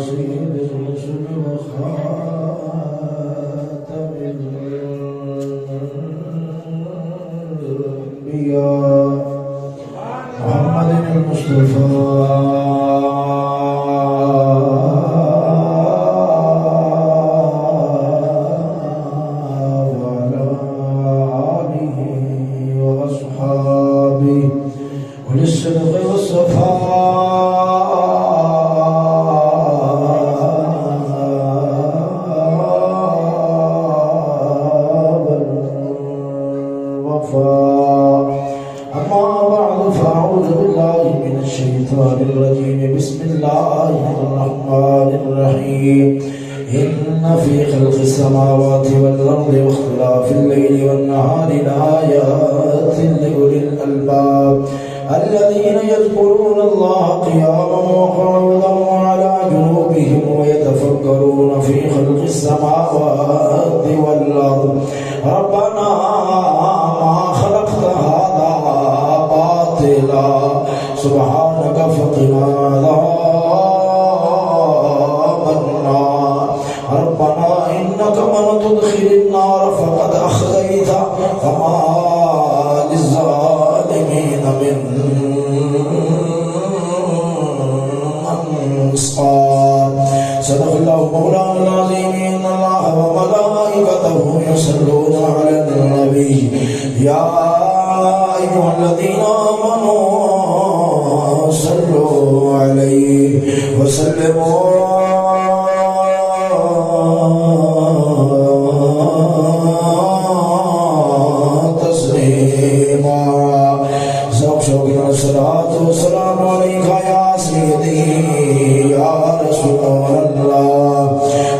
سيد الرسل وخاتم الأنبياء محمد المصطفى وللصدق والصفاء والوفاء. أما بعد فأعوذ بالله من الشيطان الرجيم. بسم الله الرحمن الرحيم. إن في خلق السماوات والأرض واختلاف الليل والنهار لآيات لأولي الألباب الذين يذكرون الله قياما وقعودا وعلى جنوبهم ويتفكرون في خلق السماوات والأرض ربنا ما خلقت هذا باطلا سبحانك فقنا عذاب النار. ربنا إنك من تدخل النار فقد أخزيته فما للظالمين من أنصار. صدق الله مولانا العظيم. إن الله وملائكته يصلون على النبي يا أيها الذين آمنوا صلوا عليه وسلموا تسليما. الصلاة والسلام عليك يا سيدي يا رسول الله.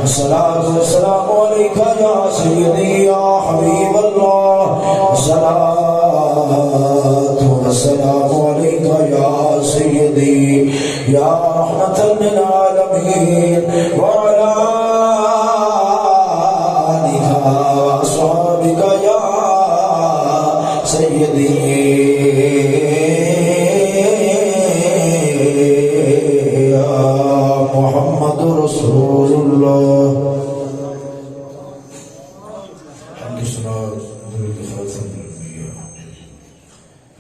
الصلاة والسلام عليك يا سيدي يا حبيب الله. الصلاة والسلام عليك يا سيدي يا رحمة للعالمين وعلى آلك وأصحابك يا سيدي محمد رسول الله.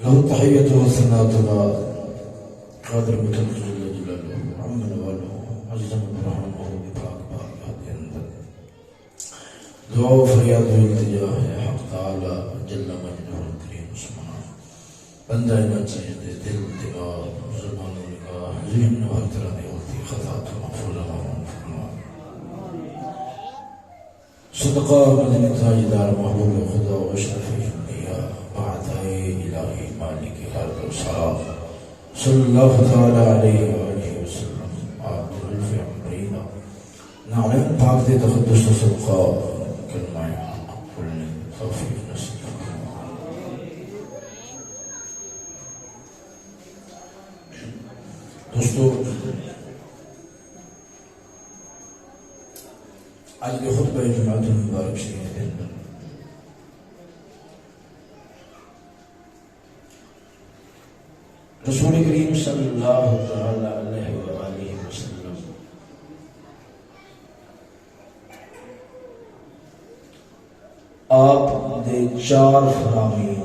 له التحية والثناء قادر متنزل جل جلاله عمن واله عزم برحمه بطاق باقي اندر دعا و فریاد و التجا ہے حق تعالی جل مجدہ الکریم سبحانہ بندہ نہ چاہیے دل دماغ زبان و نگاہ ذہن و ہر طرح کی غلطی خطا تو مغفور فرما. صدقہ مدنی تاجدار محبوب خدا و اشرف انبیاء بعد الہی مالک الارض والسماء صلی اللہ تعالی علیہ وآلہ وسلم عبد الف عمرین نعلم پاک دے تقدس و صدقہ کلمہ حق کل توفیق نصیب. دوستو آج کے خطبہ جمعۃ المبارک شریف کے اندر رسول کریم صلی اللہ تعالی علیہ وآلہ وسلم آپ دے چار فرامین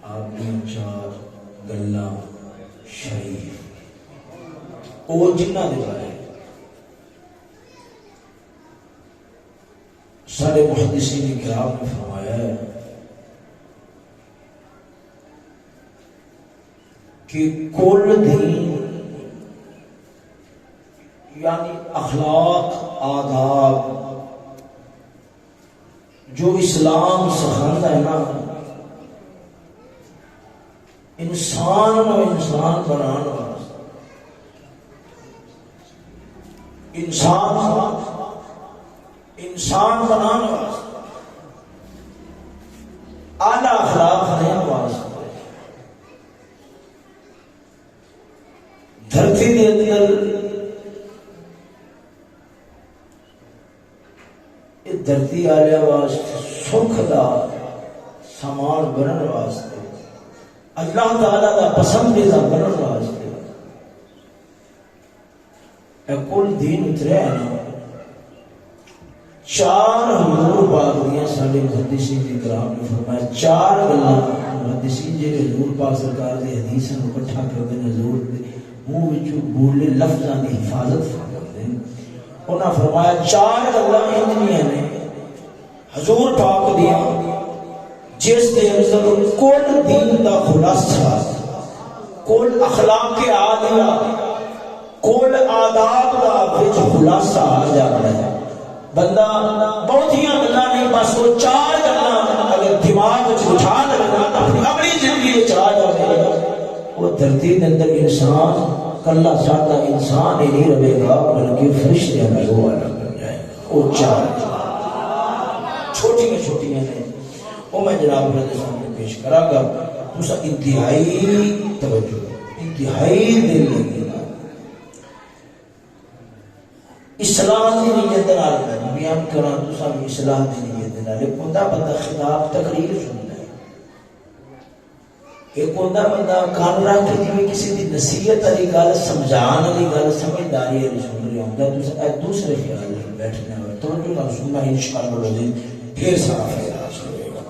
آپ دے چار گلاں شریف او جنہ دے بارے سارے محدثین کرام نے فرمایا ہے کہ کل دین یعنی اخلاق آداب جو اسلام سکھاتا ہے نا انسان و انسان بنانا انسان بنانا اعلیٰ اخلاق ہے واسطے دھرتی دے اندر دھرتی آلے واسطے سکھ دا سامان بنن واسطے اللہ تعالیٰ دا پسندیدہ بنن واسطے کل دین اتریا ہے نا، چار حضور پاک دیاں سارے محدثین کرام نے فرمایا چار گلاں محدثین جڑے حضور پاک سرکار دی حدیثاں نوں اکٹھا کردے نے، حضور دے منہ وچوں بولے لفظاں دی حفاظت فرماندے نے۔ انہاں فرمایا چار گلاں انجیاں نے حضور پاک دیاں جس دے اندر کل دین دا خلاصہ، کل اخلاق عالیہ، کل آداب دا وچ خلاصہ آ جاتا ہے۔ بندہ بہت ہی گلاں نہیں، بس وہ چار گلاں اگر دماغ وچ بٹھا لگا اپنی اپنی زندگی وچ آ جائے، وہ دھرتی دے اندر انسان کلا سادہ انسان ہی نہیں رہے گا بلکہ فرشتیاں کا روح الگ بن جائے گا۔ وہ چار چھوٹیاں چھوٹیاں نے، وہ میں جناب کے سامنے پیش کرا گا۔ تسا انتہائی توجہ، انتہائی دل لگے گا، اصلاح دی نیت نال بیان کراں، تسا بھی اصلاح دی نیت نال۔ ایک ہوندا بندہ خطاب تقریر سندا ہے، ایک ہوندا بندہ کان رکھ کے جویں کسی دی نصیحت والی گل، سمجھان والی گل، سمجھداری والی سن رہا ہوندا۔ تسا دوسرے خیال نال بیٹھنا ہے، توجہ نال سننا، انشاءاللہ العزیز ڈھیر سارا فائدہ حاصل ہوئے گا۔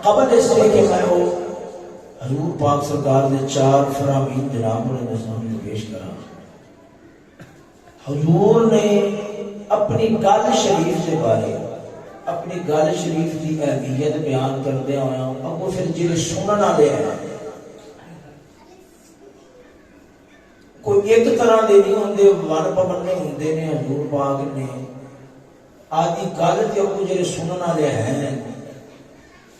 قبل اس لیے کہ میں وہ حضور پاک سرکار نے چار فرامین جناب کے سامنے پیش کرا، حضور نے اپنی گل شریف کے بارے، اپنی گل شریف کی اہمیت بیان کردے ہویا اگوں پھر جڑے سنن والے ہیں کوئی ایک طرح دے نہیں ہوندے، ون پمنے ہوندے نے۔ حضور پاک نے آدھی گل تے اگوں جڑے سنن والے ہیں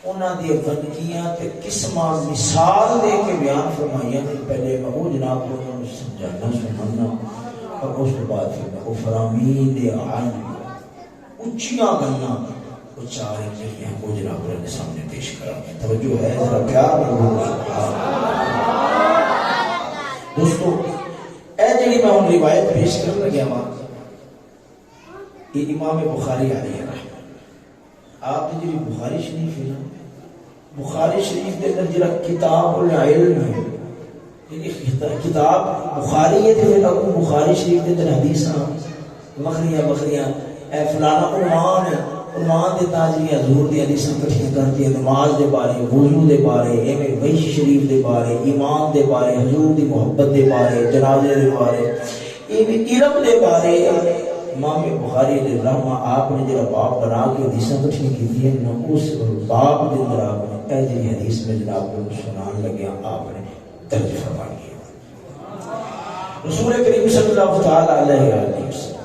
انہاں دی ونکیاں تے قسماں مثال دے کے بیان فرمائیاں۔ پہلے میں وہ جناب کو سمجھانا سنانا، اور اس کے بعد پھر وہ فرامین دے عالم اچھیاں گلاں وہ چار ہیں وہ جناب کے سامنے پیش کرا۔ توجہ ہے ذرا پیار دوستو، اے جڑی میں ان روایت پیش کر لگیا ہاں، یہ امام بخاری علیہ رحمۃ، آپ نے جی بخاری شریف ہے، بخاری شریف کے اندر جڑا کتاب العلم ہے، کتاب بخاری ہے تے ابو بخاری شریف دے اندر حدیثاں بخریاں بخریاں، اے فلانا عنوان ہے، عنوان دے تاجی حضور دی حدیثاں اکٹھیاں کرتی ہے، نماز دے بارے، وضو دے بارے، ایویں وحی شریف دے بارے، ایمان دے بارے، حضور دی محبت دے بارے، جنازے دے بارے، ایویں علم دے بارے۔ امام بخاری دے رحمہ آپ نے جڑا باب بنا کے حدیثاں اکٹھیاں کیتی ہیں نا، اس باب دے اندر آپ نے اے جی حدیث میں جناب کو سنان لگیا آپ نے درج فرمائی ہے۔ رسول کریم صلی اللہ تعالی علیہ وسلم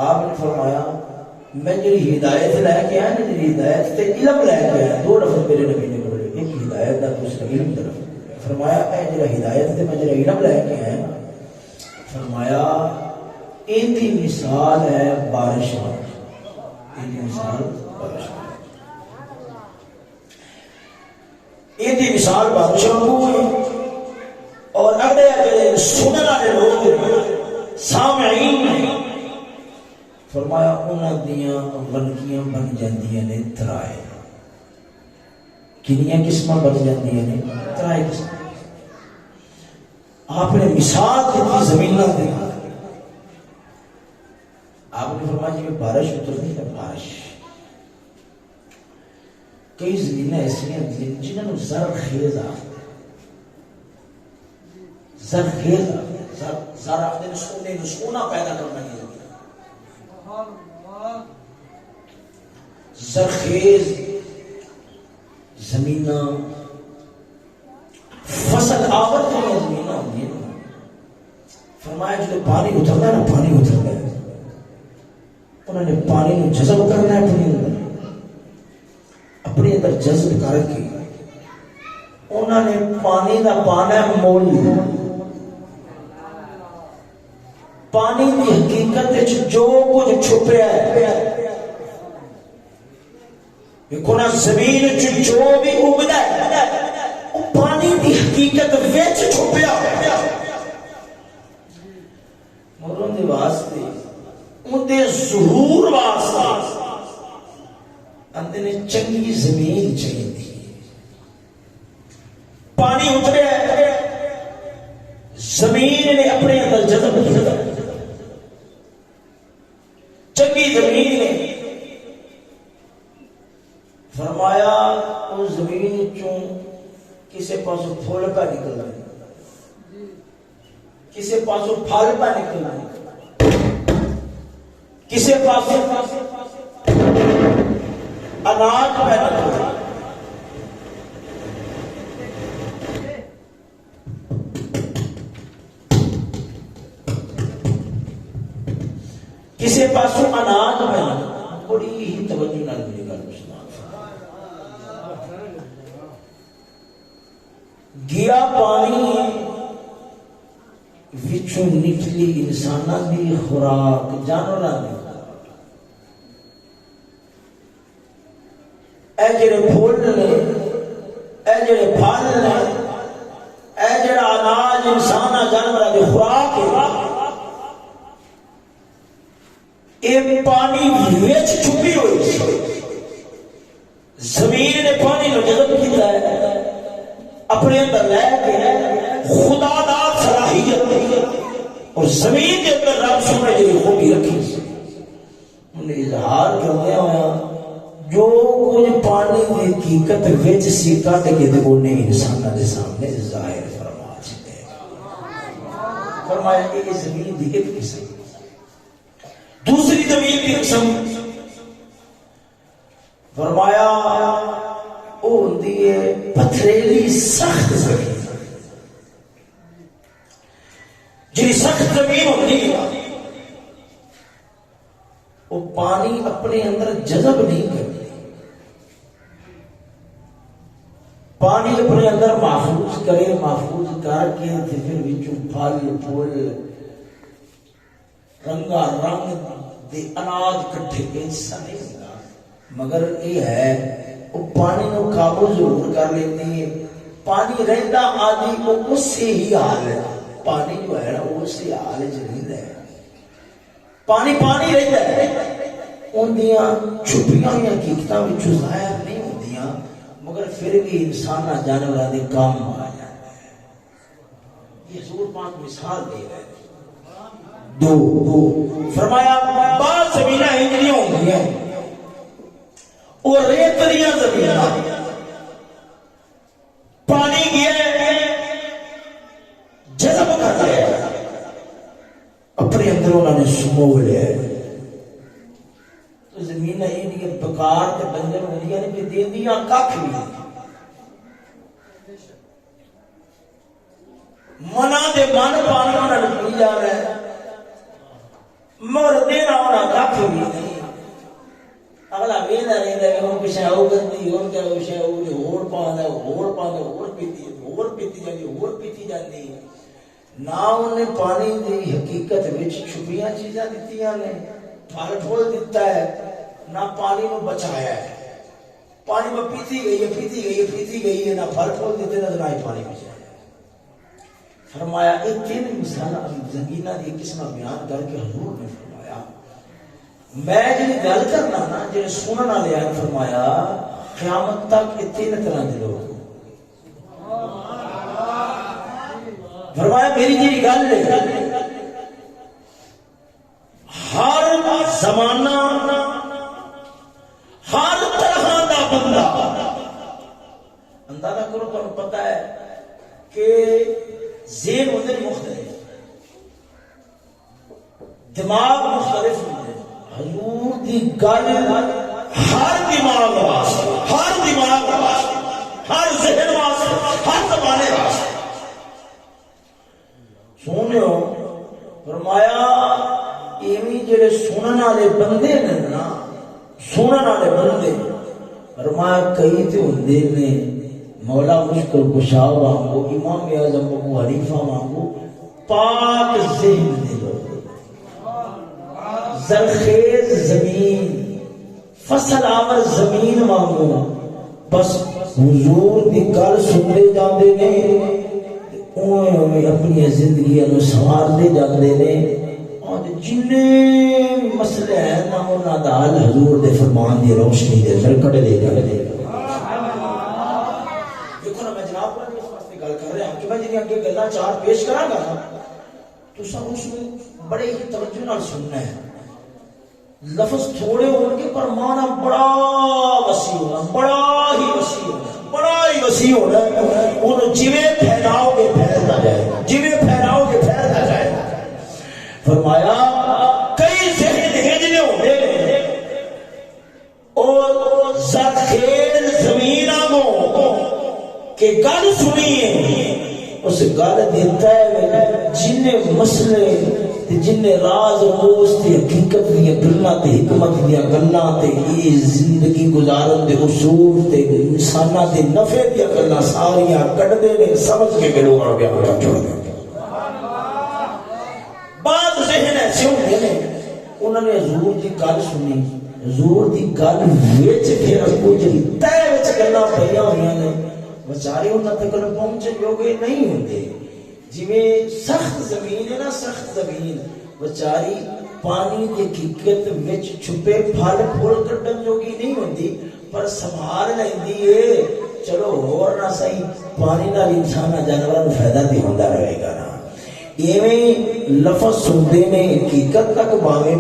آپ نے فرمایا میں جڑی ہدایت لے کے آیا نا، جڑی ہدایت تے علم لے کے آیا، دو لفظ میرے نبی نے بولے، ایک ہدایت دا دوسرا علم دا لفظ۔ فرمایا اے جڑا ہدایت تے میں جڑا علم لے کے آیا، فرمایا ان کی مثال ہے بارش والی، ان کی مثال بارش والی، ان کی مثال بارش والی ہے۔ اور اگلے جڑے سنن والے لوگ سامعین ہیں، فرمایا انہاں دیاں ونکیاں بن جاندیاں نے ترائے۔ کنیاں قسماں بن جاندیاں نے؟ ترائے قسم۔ آپ نے مثال دیتی زمیناں دی، آپ نے فرمایا جی بارش اترنی ہے، بارش کئی زمینیں ایسی ہیں جنہوں نے زرخیز آتے، زرخیز آتے، زر آتے نے سونے نے سونا پیدا کرنا ہے، زرخیز زمیناں فصل آور کی زمیناں ہوتی ہیں۔ فرمایا جو پانی اترتا ہے نا، پانی اترتا ہے، انہوں نے پانی کو جذب کرنا ہے، اپنے اندر جذب کر کے انہوں نے پانی کا پانا مول، پانی کی حقیقت جو کچھ چھپیا ہے، دیکھو نا زمین جو بھی اگتا ہے وہ پانی کی حقیقت وچ چھپیا ہے، مروں دے واسطے اندے ظہور واسطے اندے نے چنگی زمین چاہیے، پانی اترے زمین نے اپنے اندر جذب کیا، چنگی زمین نے فرمایا اس زمین چوں کسے پاسوں پھول پہ نکلنا ہے، کسے پاسوں پھل پہ نکلنا ہے، کسے پاسوں اناج پہ نکلنا ہے، کسے پاسوں اناج پہ نکلنا ہے۔ بڑی ہی توجہ نال میری گل سنا، گیا پانی وچوں نکلی انساناں دی خوراک، جانوراں دی، اے جڑے پھول نے، اے جڑے پھل نے، اے جڑا اناج انساناں جانوراں دی خوراک ہے، اے پانی وچ چھپی ہوئی سی۔ زمین نے پانی نو جذب کیتا ہے، اپنے اندر لے کے خدا داد صلاحیت اور زمین کے اندر رب سونے جی خوبی رکھی، انہیں اظہار کرنے ہویا جو کچھ پانی کی حقیقت وچ سی کٹ کے تے انہیں انساناں دے سامنے ظاہر فرما چھڈے۔ فرمایا کہ یہ زمین دی ایک قسم، دوسری زمین کی قسم فرمایا وہ ہوندی ہے پتھریلی سخت زمین، جی سخت زمین ہوتی ہے وہ پانی اپنے اندر جذب نہیں کرتی، پانی اپنے اندر محفوظ کرے، محفوظ کر کے پھر وچوں پھل پھول رنگا رنگ دے اناج کٹھے ایسا نہیں ہوتا، مگر یہ ہے وہ پانی نو قابو ضرور کر لیتی ہے۔ پانی رہتا آدھی وہ اس سے ہی حال ہے، پانی جو ہے نا وہ اس سے حال جدید ہے، پانی پانی رہتا ہے، ان دیاں چھپیاں ہوئی حقیقتاں وچوں ظاہر نہیں ہوندیاں، مگر پھر بھی انسان جانوراں دے کام آ جاتا ہے۔ یہ حضور پاک مثال دے رہے ہیں، دو فرمایا بعض زمینیں ہنجریاں ہوندی ہیں اور ریتلیاں زمیناں، پانی گیا جذب کر لیا، اپنے اندر انہوں نے سمو لیا، تو زمین یہ بکار تے بنجر ہوندیاں نے کہ دیندیاں ککھ بھی منا دے من پانی انہوں نے پی جا رہا ہے، مگر دینا ہونا ککھ بھی نہیں۔ اگلا ویلا رہتا ہے کہ ہوں پیچھے آؤ کرتی، ہوں کیا پیچھے آؤ کہ ہور پاندا ہور پیتی جاتی، ہور پیتی جاتی، نہ انہیں پانی دی حقیقت وچ چھپیاں چیزاں دتیاں نے، پھل پھول دیتا ہے، نہ پانی نو بچایا ہے، پانی میں پیتی گئی ہے، نہ پھل پھول دیتے نہ ہی پانی بچایا۔ فرمایا ایک تین مثال زمینہ دی قسمہ بیان کر کے حضور نے فرمایا میں جنہیں گل کرنا نا جنہیں سننا لیا، فرمایا قیامت تک یہ تین طرح دے لوگ، فرمایا میری جی گل ہے ہر زمانہ ہر طرح دا بندہ، اندازہ کرو تو پتہ ہے کہ ذہن ہوتے مختلف، دماغ مختلف ہوتے، حضور دی گل ہر دماغ واسطے، ہر ذہن واسطے، ہر زمانے واسطے۔ سنو فرمایا ایویں جڑے سنن والے بندے نے نا، سنن والے بندے فرمایا کئی تے ہوندے نے مولا مشکل کشا وانگو، امام اعظم ابو حنیفہ وانگو پاک ذہن دے لوگ، زرخیز زمین، فصل آور زمین وانگو، بس حضور دی گل سنتے جاندے نے، اوے اپنی زندگی نو سنوارتے جاندے نے، اور جنے مسئلے ہیں نا انہاں دا حل حضور دے فرمان دی روشنی دے اندر کڈ دے جاندے۔ دیکھو نا میں جناب اس واسطے گل کر رہا ہوں میں جنہیں اگے گلاں چار پیش کراں گا تساں اس کو بڑے ہی توجہ نال سننا ہے. لفظ تھوڑے ہون گے پر معنی بڑا وسیع ہونا, بڑا ہی وسیع ہونا, بڑا ہی وسیع ہونا. انہوں جویں پھیلاؤ گے پھیلتا جائے گا, جویں پھیلاؤ گے پھیلتا جائے گا. فرمایا کئی ذہن ہجنے ہوتے ہیں اور زرخیل زمین آگوں کہ گل سنیے اس گل دیتا ہے جن مسئلے جن راز روز تے حقیقت دیا گلاں تے حکمت دیا گلاں تے یہ زندگی گزارن دے اصول تے انساناں دے نفع دیا گلاں ساریاں کڈ دے نے سمجھ کے گلو اور بیان کر چھوڑ دے. بعض ذہن ایسے ہوندے نے انہوں نے حضور دی گل سنی, حضور دی گل وچ پھر کو جڑی تے وچ گلاں پئیاں ہوئیاں نے بیچارے انہاں تک پہنچن جوگے نہیں ہوندے. جویں سخت زمین ہے نا, سخت زمین بیچاری پانی دی حقیقت وچ چھپے پھل پھول کڈن جوگی نہیں ہوندی پر سنبھال لیندی ہے. چلو ہور نہ صحیح پانی نال انسان جانوراں نوں فائدہ تے ہوندا رہے گا نا. ایویں لفظ سنتے نے حقیقت تک باویں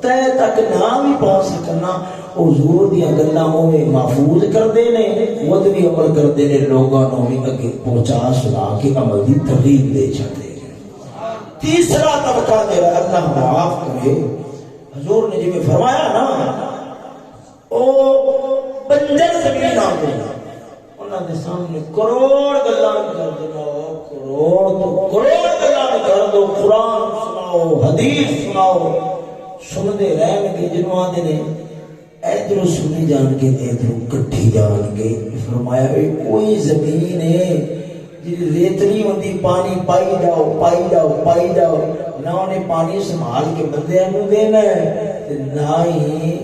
تے تک نہ بھی پہنچ سکنا حضور دیاں گلاں ہوے محفوظ کردے نے خود بھی عمل کردے نے لوگاں نوں بھی اگے پہنچا سنا کے عمل دی ترغیب دے چھڈے. تیسرا طبقہ میرا اللہ معاف کرے حضور نے جی فرمایا نا او بنجر زمین آ گئی انہاں دے سامنے کروڑ گلاں کر دینا, کروڑ تو کروڑ گلاں کر دو, قرآن سناؤ حدیث سناؤ سنتے رہن گے جنوں آدھے نے ادھر سنی جان کے ادھر کٹھی جان کے. فرمایا کوئی زمین ہے جی ریتلی ہوندی پانی پائی جاؤ پائی جاؤ پائی جاؤ نہ انہیں پانی سنبھال کے بندے نوں دینا ہے نہ ہی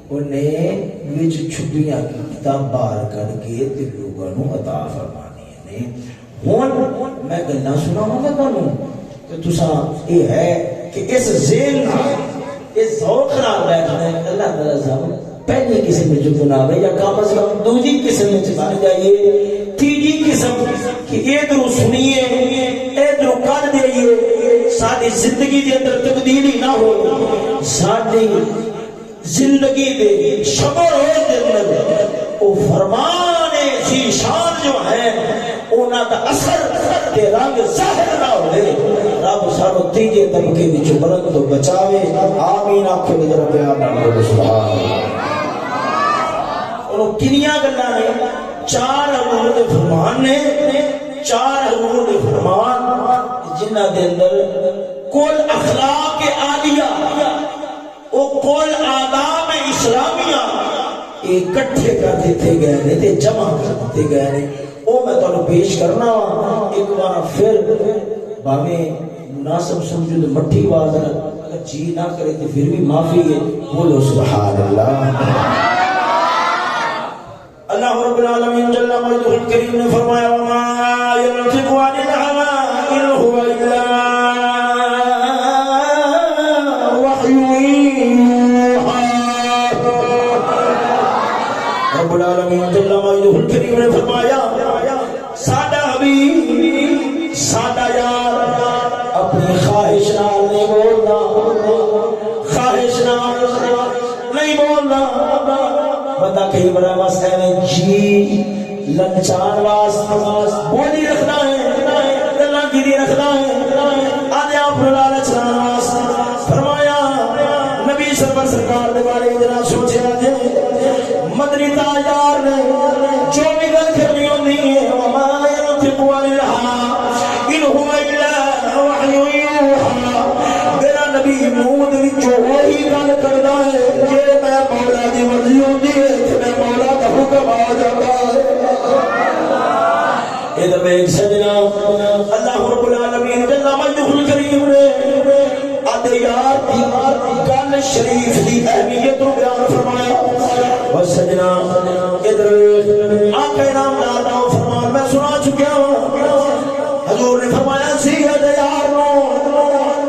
انہیں وچ چھپیاں کتاب باہر کر کے تے لوگاں نوں عطا فرمانی ہے. ہن میں گلاں سناواں گا تانوں تے تساں یہ ہے کہ اس ذہن اس ذوق نال بیٹھنا ہے. اللہ تعالی صاحب پہلی قسم میں جو بناوے یا کم از کم دوسری قسم میں بن جائیے, تیجی قسم کہ ادھر سنیے ادھر کر دئیے ساری زندگی دے اندر تبدیلی نہ ہو, ساری زندگی دے شب و روز دے اندر وہ فرمان سی شان جو ہے انہاں دا اثر تے رنگ ظاہر نہ ہوئے. رب سانو تیجے طبقے وچ بلند تو بچاوے. آمین آکھو ذرا پیار نال بولو سبحان اللہ. اور کنیاں گلاں نے چار حضور دے فرمان نے, چار حضور دے فرمان جنہاں دے اندر کل اخلاق عالیہ او کل آداب اسلامیہ اکٹھے کر دیتے گئے نے تے جمع کر دیتے گئے نے. او میں تانوں پیش کرنا ایک بار پھر باویں مناسب سمجھو تو مٹھی آواز اگر جی نہ کرے تو پھر بھی معافی ہے. بولو سبحان اللہ. اللہ رب العالمین جل مجدہ الکریم نے فرمایا وما ينطق عن الهوى ان هو الا وحی یوحی. رب العالمین جل مجدہ الکریم نے فرمایا ساڈا حبیب ساڈا یار اپنی خواہش نال نہیں بولنا, خواہش نال نہیں بولنا. بندہ کئی بڑا واسطہ ہے جی لنچان واسطہ بولی رکھنا ہے اللہ گیری رکھنا ہے آدھے آپ لالچ واسطہ. فرمایا نبی سرکار دے بارے اتنا سوچے آجے مدنی تاجدار نے جو بھی گل کرنی ہوندی ہے وما ينطق عن الهوى ان هو الا وحی یوحی. میرا نبی منہ دے وچوں وہی گل کردا ہے جے میں مولا دی مرضی ہوندی ہے تے میں مولا دا حکم آ جاتا ہے. ادھر میں ایک سجنا اللہ رب العالمین جل مجدہ الکریم نے آدھے یار دی گل شریف دی اہمیت کو بیان فرمایا. اور سجنا ادھر آقا نامدار دا فرمان میں سنا چکیا ہوں. حضور نے فرمایا سی ادھے یار نو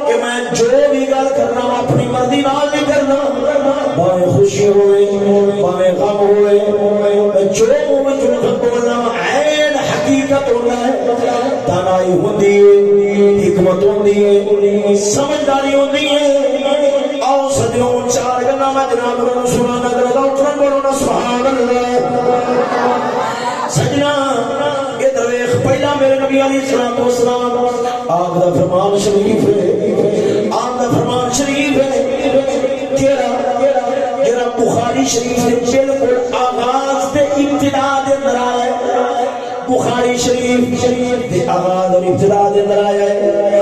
کہ میں جو بھی گل کرنا اپنی مرضی نال نہیں کرنا, باویں خوشی ہوئے باویں غم ہوئے جو منہ وچوں بولنا عین حقیقت ہونا ہے. تانا دانائی ہوندی ہے، حکمت ہوندی ہے، سمجھداری ہوندی ہے۔ آؤ سجنوں چار گلاں میں جناب نوں سنانا کردا اٹھن بولو نا سبحان اللہ۔ سجنا ادھر ویکھ پہلا میرے نبی علیہ الصلوۃ والسلام آپ دا فرمان شریف ہے، آپ دا فرمان شریف ہے جڑا بخاری شریف دے بالکل آغاز دے ابتدا دے اندر آیا ہے۔ بخاری شریف دے آغاز اور ابتدا دے اندر آیا ہے۔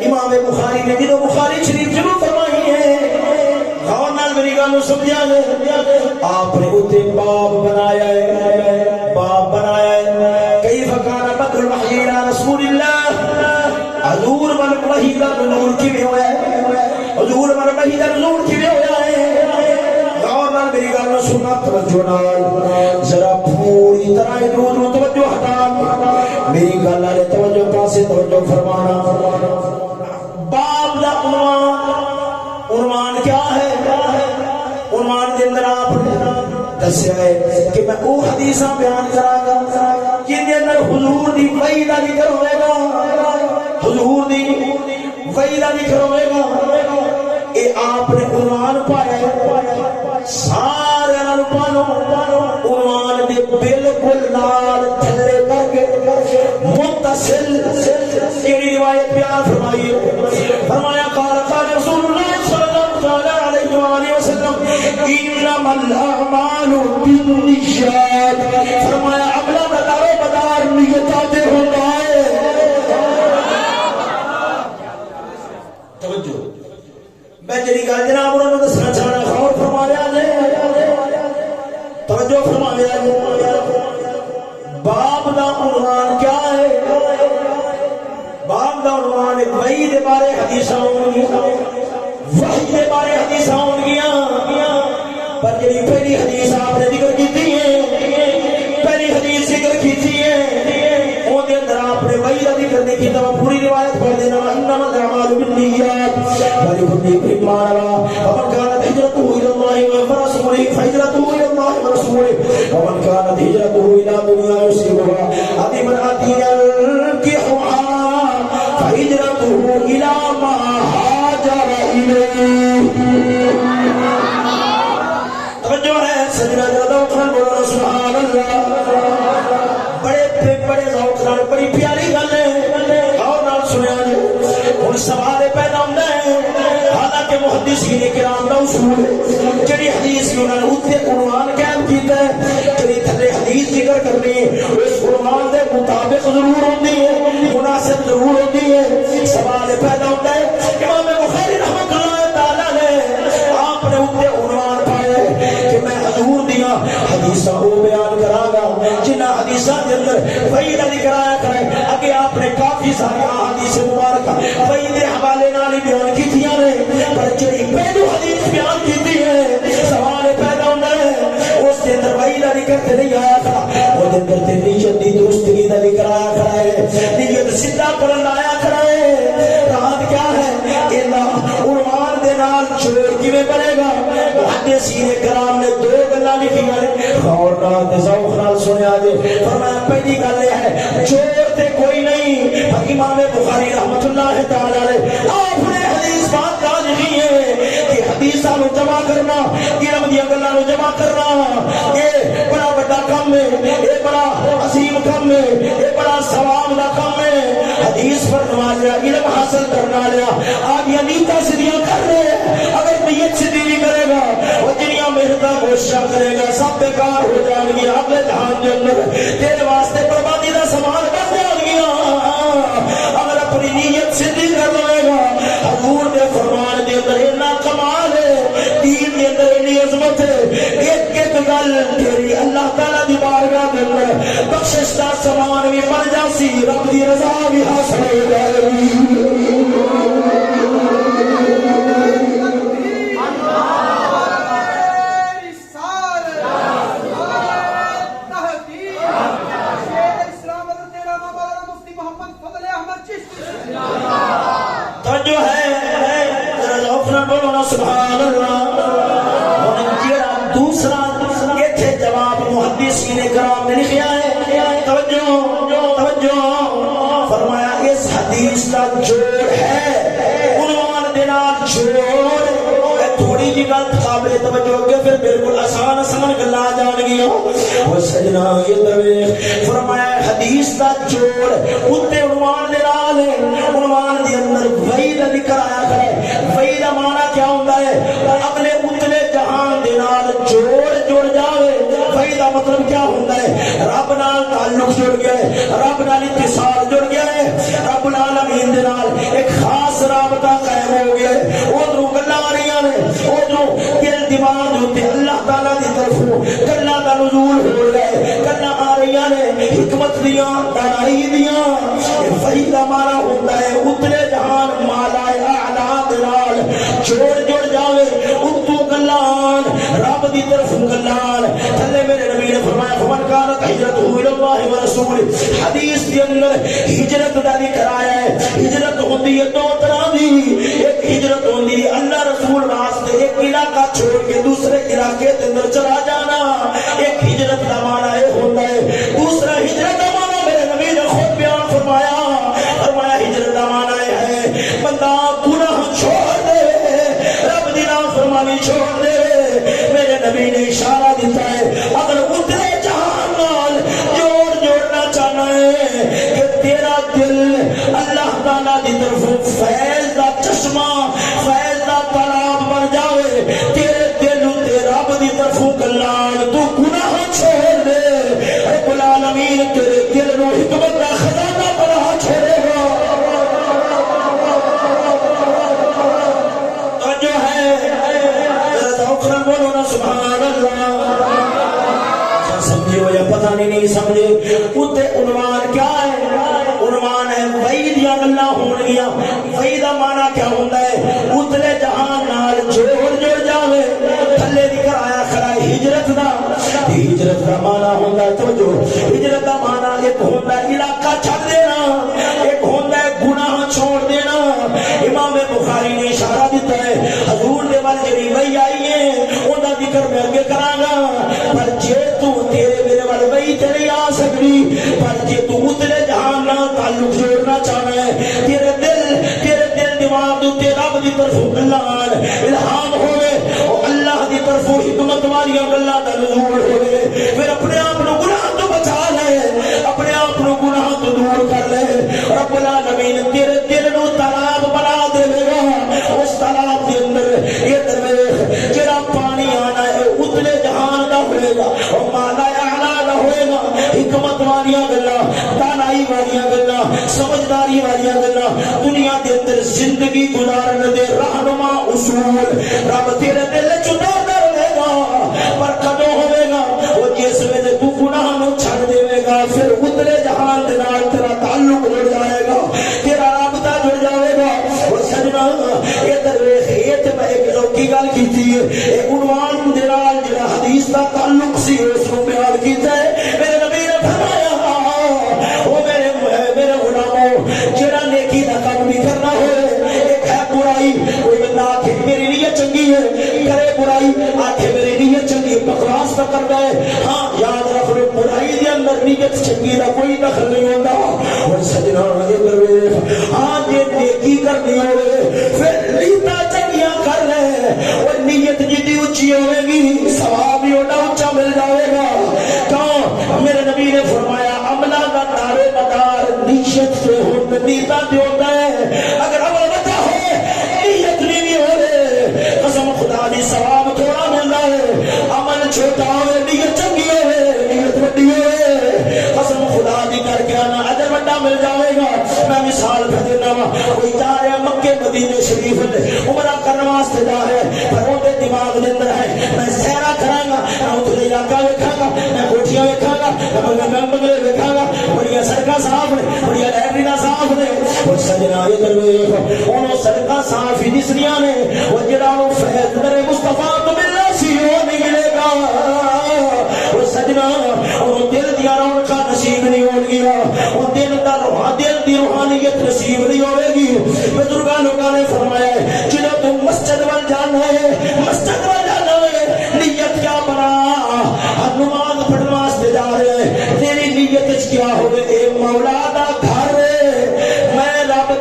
امام بخاری نے جدو بخاری شریف شروع فرمائی ہے، غور نال میری گل سمجھا جائے، آپ نے اوتے باب بنایا ہے، باب بنایا ہے کیف کان بدء الوحی الی رسول اللہ، حضور پر وحی کا نزول کیویں ہوا ہے، حضور پر وحی کا نزول کیویں ہوا ہے۔ میری گل سننا توجہ نال ذرا پوری طرح ادھر توجہ ہٹا، میری گل والے توجہ پاسے توجہ فرمانا۔ باب دا عنوان کیا ہے؟ عنوان کے اندر آپ نے دسیا ہے کہ میں وہ حدیثاں بیان کراں گا جن کے اندر حضور دی وحی دا ذکر ہوئے گا، حضور دی وحی دا ذکر ہوئے گا۔ اے آپ نے عنوان پایا ہے، سارے پانو عنوان دے بالکل نال تھلے کر کے متصل ایڑی روایت بیان فرمائی ہے۔ فرمایا قال رسول اللہ صلی اللہ علیہ وآلہ وسلم انما الاعمال بالنیات، فرمایا عملہ دا دار و مدار نیتاں تے ہوندا ہے۔ توجہ میں جڑی گل جناب انہوں نے دسنا چاہنا غور فرما لیا جائے، توجہ فرما لیا جائے۔ باب دا عنوان کیا ہے؟ باب دا عنوان ہے وحی دے بارے حدیثاں ہون گیاں، وحی دے بارے حدیثاں ہون گیاں، پر جڑی پہلی حدیث آپ نے ذکر کیتی ہے، پہلی حدیث ذکر کیتی ہے، اون دے اندر آپ نے وحی دا ذکر نہیں کیتا، پوری روایت پڑھ دینا انما الاعمال بالنیات ولكل امرئ ما نوى ومن كانت هجرته الى الله ورسوله فهجرته الى الله ورسوله ومن كانت هجرته الى دنيا يصيبها او امرأة ينكحها فهجرته الى ما هاجر اليه۔ توجہ ہے سجنا ذرا اٹھن بولو سبحان اللہ۔ بڑے ذوق نال بڑی پیاری گل ہے، اور نال سنیا جی ہن سوال پیدا ہوندا ہے، حالانکہ محدثین کرام دا اصول ہے جڑی حدیث کی انہوں نے اتنے عنوان قائم کیتا ہے، جڑی تھلے حدیث ذکر کرنی اس عنوان دے مطابق ضرور ہوندی ہے، مناسب ضرور ہوندی ہے۔ سوال پیدا ہوتا ہے امام بخاری رحمۃ اللہ تعالی نے آپ نے اتنے عنوان پایا کہ میں حضور دیاں حدیثاں وہ بیان کراں گا جنہاں حدیثاں دے اندر وحی دا ذکر آیا کرے۔ اگے آپ نے کافی ساری احادیث مبارکہ وحی دے حوالے نال بیان کیتیاں نے، پر جڑی پہلو حدیث بیان کیتی ہے سوال پیدا ہوتا ہے اس کے اندر وحی دا ذکر تے نہیں آیا تھا، وہ دے اندر تے نیت دی درستگی دا ذکر آیا کھڑا ہے، نیت سیدھا کرن آیا کھڑا ہے۔ رات کیا ہے اللہ عنوان دے نال چور کیویں بنے گا؟ محدثین کرام نے دو گلاں لکھیاں نے، غور نال تے ذوق نال سنیا جے۔ فرمایا پہلی گل یہ ہے چور تے کوئی نہیں، امام بخاری رحمۃ اللہ تعالی علیہ آپ نے حدیث بات کا لکھی ہے کہ حدیثاں نو جمع کرنا، علم دی گلاں نو جمع کرنا یہ بڑا بڑا کام ہے، یہ بڑا عظیم کام ہے، یہ بڑا ثواب دا کام ہے۔ حدیث پر نوازیا، علم حاصل کرنا لیا آگیا نیتا سدیاں کر رہے، اگر نیت سدی نہیں کرے گا وہ جنیاں محنتاں کوششاں کرے گا سب بیکار ہو جان گی، اگلے جہان کے اندر تیرے واسطے بربادی دا سامان بن جان گیا۔ اگر اپنی نیت سدی کر لے گا، حضور دے فرمان دے اندر اتنا کمال ہے، دین دے اندر اتنی عظمت ہے، ایک ایک گل تیری اللہ تعالی دی بارگاہ دے اندر بخشش دا سامان بھی بن جاسی، رب دی رضا بھی حاصل ہو جائے گی۔ جو ہے سبحان اللہ۔ دوسرا یہ جواب محدثین کرام نے لکھا ہے، توجہ فرمایا حدیث کا جوڑ ہے عنوان دے نال جوڑ تھوڑی جی گل قابل توجہ اگے پھر بالکل آسان آسان گلاں جان گیا او سجنا یہ فرمایا حدیث دا جوڑ اوتے عنوان دے نال عنوان دے اندر وحی دا ذکر آیا ہے وحی دا معنی کیا ہوندا ہے اگلے اتلے جہان دے نال جوڑ جاوے وحی دا مطلب کیا ہوندا ہے رب نال تعلق جڑ گیا ہے رب نال اتصال جڑ گیا ہے رب العالمین دے نال ایک خاص رابطہ قائم ہو گیا ہے اودروں گلاں آ رہی ہیں اودروں دل دماغ دے اللہ تعالی دی طرفوں گلاں دا نزول ہو رہا ہے گلاں آ رہی ہیں حکمت دیاں دانائی دیاں وحی دا معنی ہوندا ہے اتلے جہان مالا اعلی دے نال جوڑ جاوے اتو گلان رب دی طرف گلان تھلے میرے نبی نے فرمایا فمن کانت ہجرتہ الی اللہ ورسولہ حدیث کے اندر ہجرت دا ذکر آیا ہے ہجرت ہوندی ہے دو طرح دی ایک ہجرت ہوندی ہے اللہ رسول واسطے ایک علاقہ چھوڑ کے دوسرے علاقے کے اندر چلا جانا ایک ہجرت کا معنی ہے ہوندا ہے دوسرا ہجرت کا معنی میرے نبی نے خود بیان فرمایا ہجرت کا معنی ہے بندہ گناہ چھوڑ دے رب دی نافرمانی چھوڑ دے میرے نبی نے اشارہ دیتا ہے اگر اتنے جہان نال جوڑنا چاہنا ہے کہ تیرا دل اللہ تعالیٰ دی طرف فیض دا چشمہ فیض دا تالاب بن جاوے تیرے دل تے رب دی طرف گلان تو گناہ چھوڑ دے رب العالمین تیرے دل نو حکمت دا خزانہ بنا چھوڑے گا تو جو ہے ذوقنا بولو نا سبحان اللہ سمجھے ہو یا پتہ نہیں سمجھے اتے عنوان کیا ہے عنوان ہے وحی دیا گلاں ہون گیا وحی دا معنی کیا ہوندا ہے اتلے جہان نال جوڑ جاوے تھلے ذکر آیا کھڑا ہجرت دا معنی ہوندا ہے توجہ ہجرت دا معنی ایک ہوندا ہے علاقہ چھڑ دینا ایک ہوندا ہے گناہ چھوڑ دینا امام بخاری نے اشارہ دیتا ہے حضور دے وال جڑی وحی آئی ہے اوندا ذکر میں اگے کراں گا پر جے تو تیرے میرے وال وحی تے نہیں آ سکدی پر جے تو اتلے جہان نال تعلق جوڑنا چاہنا ہے تیرے دل دماغ تے رب دی طرف گلان الہام ہوے اور اللہ دی طرف حکمت والی گلاں دا نزول ہوے پھر اپنے آپ نو گناہ تو بچا لے اپنے آپ نو گناہ تو دور کر لے رب العالمین تیرے دل نو تالاب بنا دے گا اس تالاب کے اندر یہ درویش جڑا پانی آنا ہے اتلے جہان دا ہوئے گا اور مالا اعلی دا ہوئے گا حکمت والی گلاں دانائی والی گلاں سمجھداری والی گلاں دنیا دے اندر زندگی گزارن دے رہنما اصول رب تیرے دل وچ اتار دے گا پر کدوں ہوے گا وہ جس ویلے تو گناہ نو چھڑ دے گا پھر اتلے جہان دے نال تیرا تعلق جڑ جائے گا تیرا رابطہ جڑ جائے گا وہ سجنا یہ درویش یہ تے میں ایک لوکی گل کیتی ہے اے عنوان دے نال جڑا حدیث دا تعلق سی اس کو بیان کیتا ہے میرے نبی نے فرمایا او میرے غلامو جڑا نیکی دا کام بھی کرنا ہوئے ایک ہے برائی کوئی بندہ آکھے میری نیت چنگی ہے کرے برائی آکھے میری نیت چنگی بکواس نہ کر گئے ہاں یاد رکھ لو برائی دے اندر نیت چنگی دا کوئی دخل نہیں ہوندا اور سجنا ادھر ہاں جے نیکی کرنی ہوئے پھر نیتاں چنگیاں کر لے اور نیت جتنی اونچی ہوے گی ثواب بھی اوندا اونچا مل جائے گا کیوں میرے نبی نے فرمایا عملہ دا دار مدار نیت سے ہوتا نیتا سے ہوتا ہے اگر عمل بتا ہو نیت نہیں ہو قسم خدا دی ثواب تھوڑا ملتا ہے عمل چھوٹا ہوئے نیت چنگی ہوئے نیت بڑی ہوئے قسم خدا دی کر کے آنا اجر بڑا مل جائے گا میں مثال کر دینا کوئی جا رہا ہے مکے مدینے شریف عمرہ کرنے واسطے جا رہا ہے پر وہ دماغ دے اندر ہے میں سیرا کراں گا میں اتنے علاقہ ویکھاں گا میں کوٹھیاں ویکھاں گا میں بنگلے ویکھاں گا بڑی سڑکاں صاف نے بڑی لیٹریناں صاف نے اور سجنا ادھر ویکھ انہوں سڑکاں صاف ہی دسدیاں نے اور جڑا انہوں فیض در مصطفیٰ تو ملنا سی وہ نہیں ملے گا اور سجنا انہوں دل دیا رونقاں نصیب نہیں ہون گیا اور دل دی روحانیت نصیب نہیں ہوئے گی بزرگاں لوگاں نے فرمایا ہے جنہوں تم مسجد وال جانا ہے مسجد وال جانا ہے نیت کیا بنا نماز پڑھنے واسطے جا رہے ہیں تیری نیت کیا ہوئے اے مولا دا گھر میں رب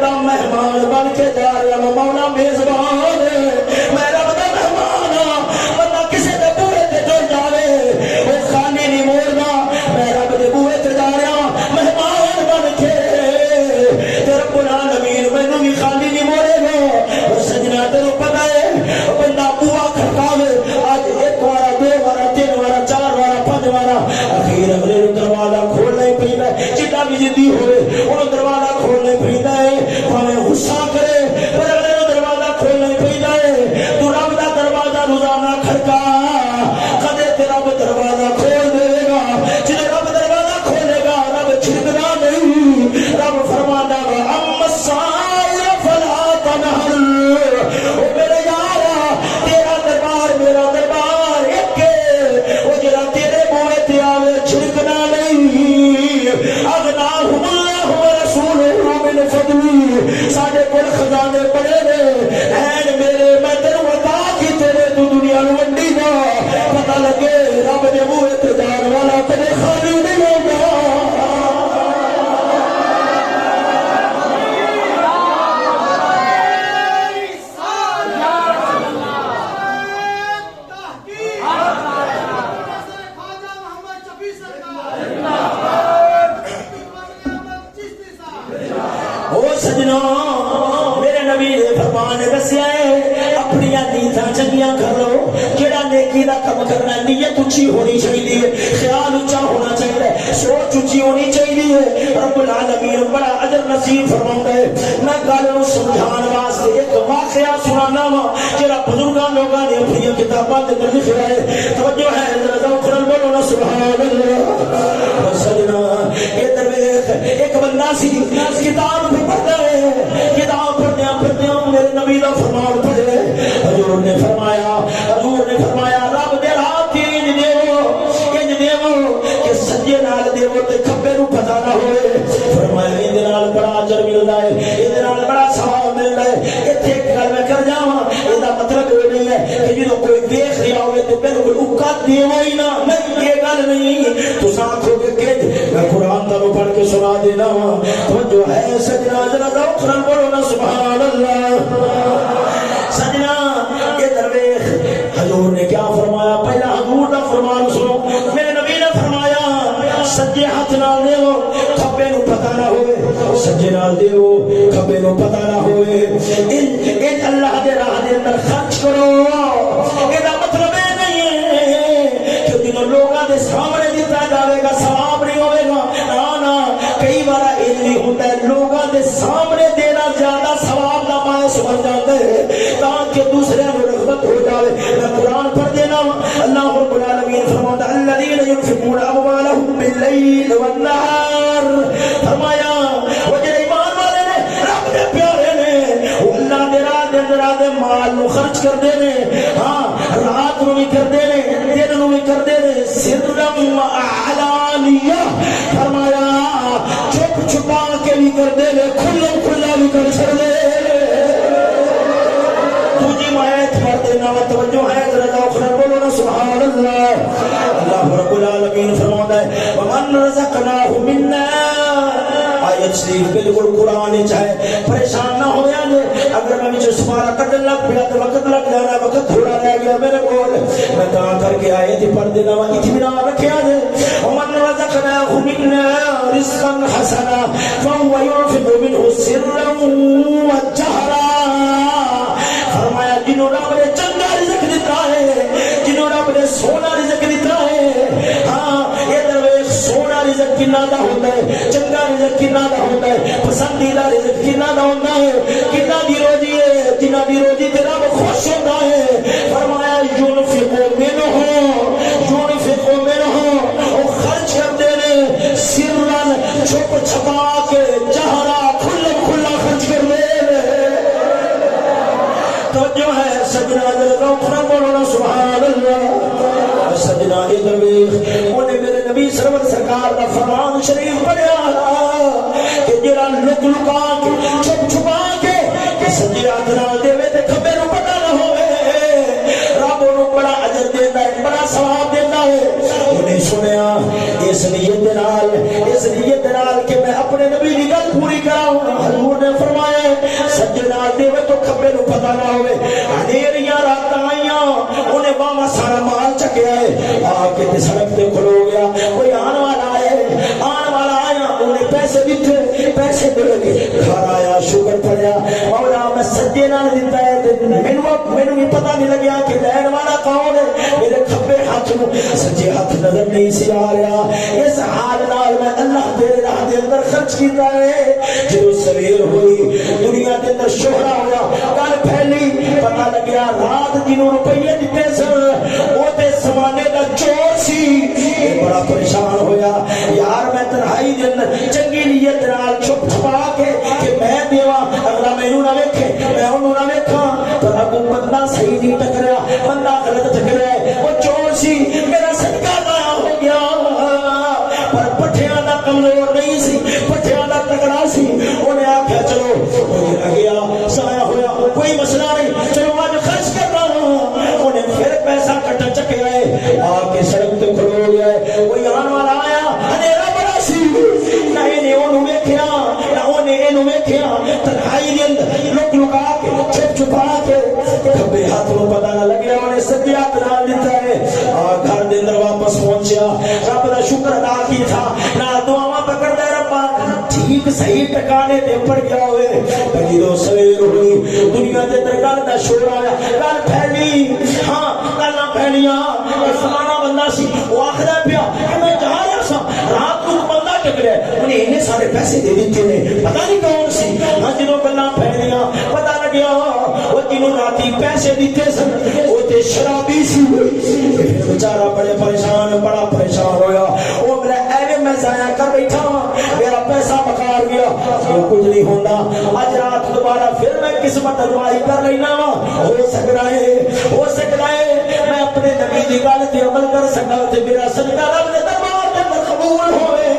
ساڈے کول خزانے پڑے نے این میرے میں تینوں عطا کیتے نے تو دنیا نوں ونڈی دا پتہ لگے رب دے منہ تے جان والا تیرے خالی نہیں ہوگا سجنا میرے نبی نے فرمان دسیا ہے اپنی نیتاں چنگیاں کر لو جڑا نیکی دا کم کرنا نیت اچھی ہونی چاہیے خیال اچھا ہونا چاہیے سوچ اچھی ہونی چاہیے رب العالمین بڑا اجر نصیب فرماتا ہے میں گل نوں سمجھان واسطے ایک واقعہ سنانا وا جڑا بزرگاں لوگاں نے اپنی کتاباں دے اندر لکھیا ہے توجہ ہے ذرا ذوق نال بولو نا سبحان اللہ سجنا ادھر ویکھ ایک بندہ سی کتاب بھی پڑھتا ہے کتاب پڑھتے میرے نبی دا فرمان پڑھے حضور نے فرمایا رب دے ہاتھ انج دیو کہ سجے نال دیو تے کھبے نوں پتہ نہ ہوئے فرمایا ایں دے نال بڑا اجر ملدا ہے ایں دے نال بڑا ثواب ملدا ہے ایتھے ایک گل میں کر جاواں اے دا مطلب یہ نہیں ہے کہ جدوں کوئی دیکھ رہا ہوئے تے بالکل اوقات دیو ہی نہ نہیں یہ گل نہیں تساں آکھو کہ میں قرآن تانوں پڑھ کے سنا دینا وا توجہ ہے سجنا ذرا ذوق نال بولو نا سبحان اللہ سجنا یہ درویش حضور نے کیا فرمایا پہلا حضور دا فرمان سنو میرے نبی نے فرمایا سجے ہاتھ نال دیو کھبے نوں پتہ نہ ہوئے سجے نال دیو کھبے نوں پتہ نہ ہوئے ان اللہ دے راہ دے اندر خرچ کرو اے دا مطلب یہ نہیں ہے کہ جدوں لوگاں دے سامنے دتا جاوے گا ثواب نہیں ہوے گا نا کئی بار یہ نہیں ہوتا ہے لوگاں دے سامنے دینا زیادہ ثواب دا باعث بن جاتا ہے تاکہ دوسرے کو رغبت ہو جائے میں قرآن پڑھ دینا اللہ رب العالمین فرماتا ہے الذین ينفقون اموالهم باللیل والنہار فرمایا وہ جو ایمان والے نے رب دے پیارے نے وہ اللہ دے راہ دے مال نو خرچ کر دے نے ہاں رات نو بھی کر دے نے دن نو بھی کر دے نے سرا وعلانیہ فرمایا چھپ چھپا کے بھی کر دے نے کھلا کھلا بھی کر چھڑ دے تجھے مایت پڑھ دینا و توجہ ہے ذرا ذوق نال بولو نا سبحان اللہ اللہ رب العالمین فرماتا ہے ومن رزقناه منا آیت شریف بالکل قرآن چاہے پریشان نہ ہو جانے اگر میں مجھے سپارہ کٹن لگ پیا تو وقت لگ جانا وقت تھوڑا رہ گیا میرے کول میں کہاں کر کے آیت پڑھ دینا و اطمینان رکھیا دے ومن رزقناه منا رزقا حسنا فهو ينفق منه سرا وجهرا فرمایا جنہوں رب نے چنگا رزق دیتا ہے جنہوں رب نے سونا رزق دیتا ہے ہاں یہ درویش سونا رزق کنا دا ہوتا ہے چنگا رزق کنا دا ہوتا ہے پسندیدہ رزق کنا دا ہوتا ہے کنا دی روزی ہے جنہ دی روزی تے رب خوش ہوتا ہے فرمایا ينفقوا منه وہ خرچ کرتے ہیں سرا چھپ چھپا کے جہرا کھلا کھلا خرچ کر دے تو جو ہے سجنا ذوق نال بولو نا سبحان اللہ سجنا ادھر ویکھ اونے میرے نبی سرور سرکار دا فرمان شریف پڑھیا کہ جڑا لک لکا کے چھپ چھپا کے سجے ہاتھ نال دیوے تے کھبے نوں پتہ نہ ہوے رب اونوں بڑا اجر دیندا ہے بڑا ثواب دیندا ہے اونے سنیا اس نیت نال کہ میں اپنے نبی دی گل پوری کراں حضور نے فرمایا سجے نال دیوے تو کھبے نوں پتہ نہ ہوے اندھیریاں راتاں آئیاں اونے باما سارا مال چکیا ہے آ کے تے سڑک تے کھلو گیا کوئی آن والا آیا اونے پیسے دتے پیسے دے کے گھر آیا شکر پڑیا مولا میں سجے نال دتا ہے تے مینوں بھی پتہ نہیں لگیا کہ دین والا کون ہے میرے کھبے ہاتھ نوں سجے ہاتھ نظر نہیں سی آ رہا اس حال نال میں اللہ دے راہ دے اندر خرچ کیتا ہے جدوں سویر ہوئی دنیا دے اندر شہرا ہویا گل پھیلی پتہ لگیا رات جنوں روپیے دتے سن او تے زمانے دا چور سی بڑا پریشان ہویا یار میں تنہائی دے اندر چنگی نیت نال چھپ چھپا کے کہ میں دیواں اگلا مینوں نہ ویکھے میں اونوں نہ ویکھاں پر ابو بندہ صحیح نہیں ٹکریا بندہ غلط ٹکریا او چور سی میرا صدقہ ضائع ہو گیا پر پٹھیاں دا کمزور نہیں سی پٹھیاں دا تگڑا سی اونے آکھیا چلو صحیح ٹکانے تے پڑ گیا ہوئے جدوں سویر ہوئی دنیا دے اندر گل دا شور آیا گل پھیلی ہاں گلاں پھیلیاں فلانا بندہ سی وہ آکھدا پیا کہ میں جا رہا سا رات کو بندہ ٹکریا انہیں اتنے سارے پیسے دے دیتے نے پتہ نہیں کون سی ہاں جدوں گلاں پھیلیاں پتہ لگیا وہ جنوں راتی پیسے دیتے سن وہ تے شرابی سی پھر بیچارہ بڑے پریشان بڑا پریشان ہویا وہ میرا ایویں میں ضائع کر بیٹھا میرا پیسہ بکار گیا وہ کچھ نہیں ہوتا اج رات دوبارہ پھر میں قسمت ازمائی کر لینا ہو سکتا ہے میں اپنے نبی دی گل تے عمل کر سکا تے میرا صدقہ رب دے دربار دے اندر قبول ہوئے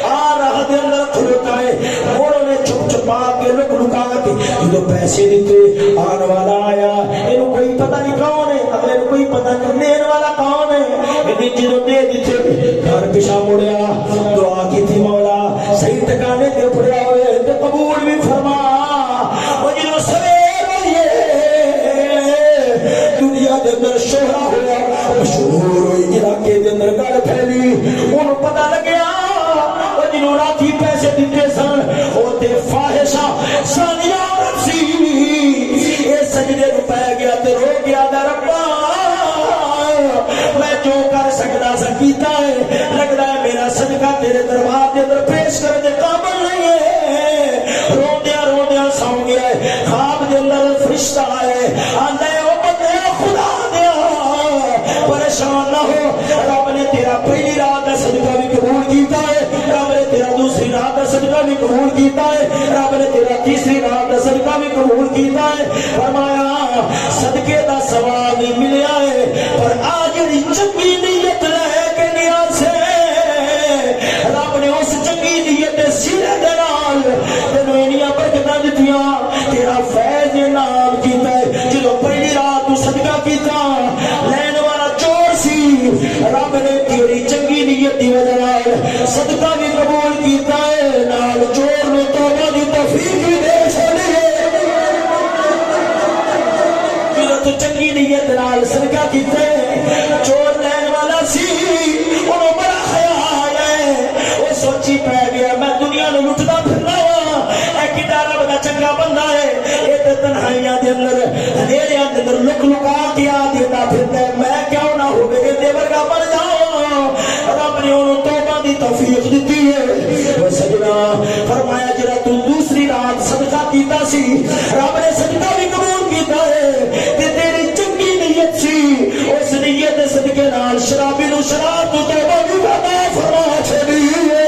آ رہا دے اندر کھلوتا ہے موڑوں نے چھپ چھپا کے لک لکا کے جو پیسے دیتے آن والا آیا انہوں کوئی پتہ نہیں کون ہے اگلے کو کوئی پتہ نہیں دین والا کون ہے انہیں جنہوں دے دیتے گھر پیشہ مڑیا دعا کی تھی مولا صحیح ٹکانے دے پڑیا ہوئے تے قبول بھی فرما وہ جنہوں سویر ہوئے دنیا دے اندر شہرہ ہوا مشہور ہوئی علاقے دے اندر گل پھیلی انہوں پتہ لگیا وہ جنہوں راتی پیسے دیتے سن ہوتے فاحشہ ثانیہ عورت سی یہ سجدے رو پہ گیا تے رو گیا دا ربا میں جو کر سکتا سا کیتا ہے لگتا ہے میرا صدقہ تیرے دربار دے اندر پیش کر دے قابل نہیں ہے روندیا سو گیا ہے خواب دے اندر فرشتہ آئے آندا ہے او بندے خدا دیا پریشان نہ ہو رب نے تیرا پہلی رات دا صدقہ بھی قبول کیتا ہے رب نے تیرا دوسری رات دا صدقہ بھی قبول کیتا ہے رب نے تیرا تیسری رات دا صدقہ بھی قبول کیتا ہے فرمایا صدقے دا ثواب نہیں ملیا ہے پر آج چنگی نیت رہ کے نیا سے رب نے اس چنگی نیت سیرے دے نال تینوں انیاں برکتاں دتیاں تیرا فیض نام کیتا ہے جدوں پہلی رات تو صدقہ کیتا لین والا چور سی رب نے تیری چنگی نیت دی وجہ نال صدقہ بھی قبول کیتا ہے نال چور نو توبہ دی توفیق بھی دے چھوڑی ہے جدوں تو چنگی نیت نال صدقہ کیتا ہے چور لین والا سی انہوں بڑا خیال ہے وہ سوچی پہ گیا میں دنیا نو لٹدا پھرنا وا اے کڈا رب دا چنگا بندہ ہے اے تے تنہائیاں دے اندر اندھیریاں دے اندر لک لکا کے آ دیتا پھردا ہے میں کیوں نہ ہوے اے دے ورگا بن جاواں رب نے انہوں توبہ دی توفیق دتی ہے وہ سجنا فرمایا جڑا تو دوسری رات صدقہ کیتا سی رب نے صدقہ بھی قبول کیتا ہے تے تیری چنگی نیت سی اس نیت صدقے نال شرابی نو شراب تو توبہ بھی عطا فرما چھڑی ہے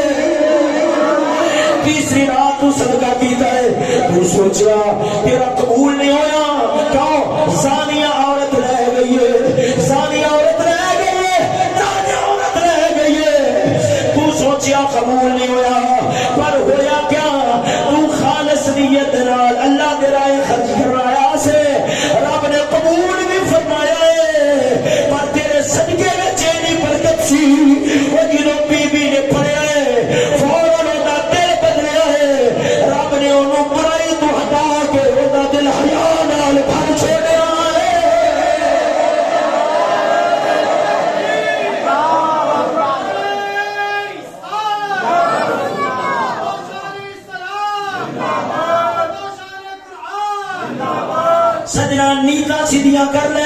تیسری رات تو صدقہ کیتا ہے تو سوچیا تیرا قبول نہیں ہویا کیوں زانیہ عورت رہ گئی ہے زانیہ عورت رہ گئی ہے زانیہ عورت رہ گئی ہے تو سوچیا قبول نہیں ہویا پر ہویا کیا تو خالص نیت نال اللہ دے راہ خرچ کرایا سے رب نے قبول بھی فرمایا ہے پر تیرے صدقے میں چینی برکت سی وہ جنوں بی بی نے پڑھیا ہے فوراً دا دل بدلیا ہے رب نے انہوں برائی تو ہٹا کے وہ دل حیا نال بھر چھوڑیا ہے سجنا نیتا سیدھیاں کر لے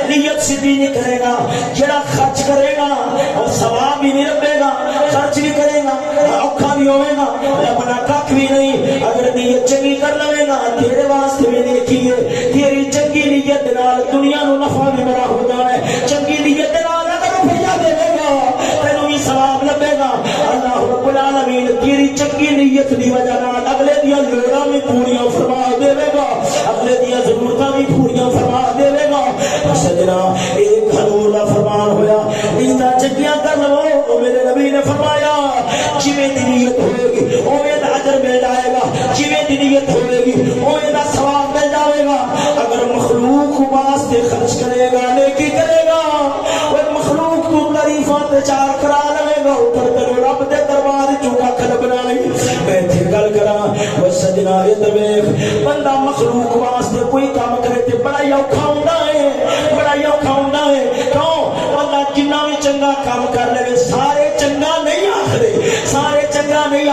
نیت سیدھی نہیں کرے گا جڑا خرچ کرے گا اور ثواب بھی نہیں ربے گا خرچ بھی کرے گا اوکھا بھی ہوئے گا اپنا کھ بھی نہیں اگر نیت چنگی کر لے گا تیرے واسطے بھی دیکھیے تیری چنگی نیت نال دنیا نو نفع بھی بڑا ہو جانا ہے چنگی نیت نال اگر روپیہ دے گا تینوں بھی ثواب لبے گا اللہ رب العالمین تیری چنگی نیت دی وجہ نال اگلے دیاں لوڑاں بھی پوریاں فرما دے گا اگلے دیاں ضرورتاں بھی پوریاں فرما دے گا سجنا ایک حضور دا فرمان ہویا نیتاں چنگیاں کر لو میرے نبی نے فرمایا جویں دی نیت ہوے گی اوویں دا اجر مل جائے گا جویں دی نیت ہوے گی اوویں دا ثواب مل جائے گا اگر مخلوق واسطے خرچ کرے گا نیکی کرے گا وہ مخلوق تو تعریفاں تے چار کرا لے گا اوپر تے رب دے دربار چوں کھ لبنا نہیں میں تے گل کراں وہ سجنا اے تے ویکھ بندہ مخلوق واسطے کوئی کام کرے تے بڑا ہی اوکھا ہوندا ہے بڑا ہی اوکھا ہوندا ہے کیوں بندہ جنہ بھی چنگا کام کر لے سارے چنگا نہیں آکھدے سارے چنگا نہیں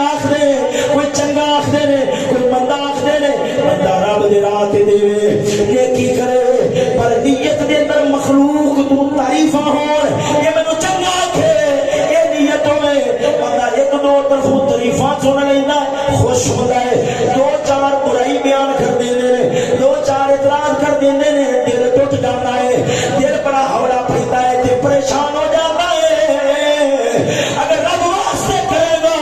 دے راہ تے دے نیکی کرے پر نیت دے اندر مخلوق تو تعریفاں ہون یہ مینوں چنگا کہ اے نیتوں میں بندہ ایک دو طرفوں تعریفاں سن لیندا خوش ہوندا ہے دو چار برائی بیان کر دیندے دو چار اعتراض کر دیندے نے دل ٹوٹ جاتا ہے دل بڑا ہولا پیندا ہے تے پریشان ہو جاتا ہے اگر رب واسطے کرے گا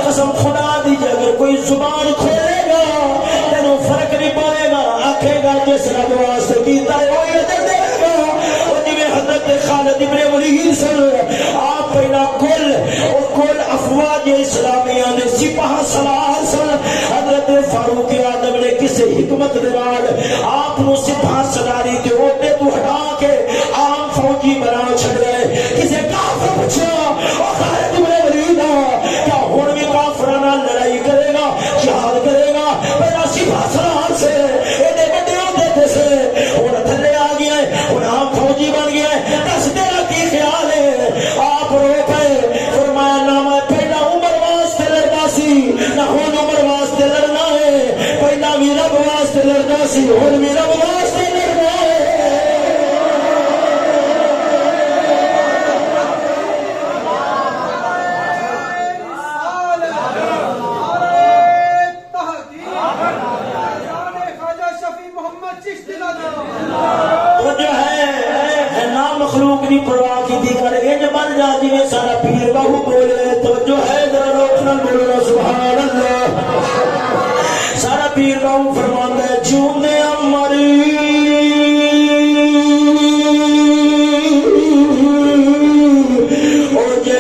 قسم خدا دی اگر کوئی زبان کھولے گا تینوں فرق نہیں پائے گا آکھے گا جس رب واسطے کیتا ہے وہی اجر دے گا اور جویں حضرت خالد ابن ولید آپ پہلا کل افواج اسلامیہ نے سپاہ سالار سن حضرت فاروق اعظم نے کسی حکمت دے نال آپ نو سپاہ سالاری تے عہدے تو ہٹا کے عام فوجی بنا چھڑے کسی کافر پوچھا او خالد ابن ولید کیا ہن بھی کافراں نال لڑائی کرے گا جہاد کرے گا پہلا سپاہ سالار سے ایڈے بڑے عہدے تے سے ہن تھلے آ گیا ہے ہن عام فوجی بن گیا ہے دس تیرا کی خیال ہے آپ رو پے فرمایا نہ میں پہلا عمر واسطے لڑدا سی نہ ہن عمر واسطے لڑنا ہے پہلا بھی رب واسطے لڑدا سی ہن بھی رب واسطے لڑنا ہے مخلوق کی پرواہ کی تھی کر انج بن جا جی سارا پیر بہو بولے تو جو ہے ذرا روکنا بولنا سبحان اللہ سارا پیر بہو فرماتا ہے جوندے امری او جے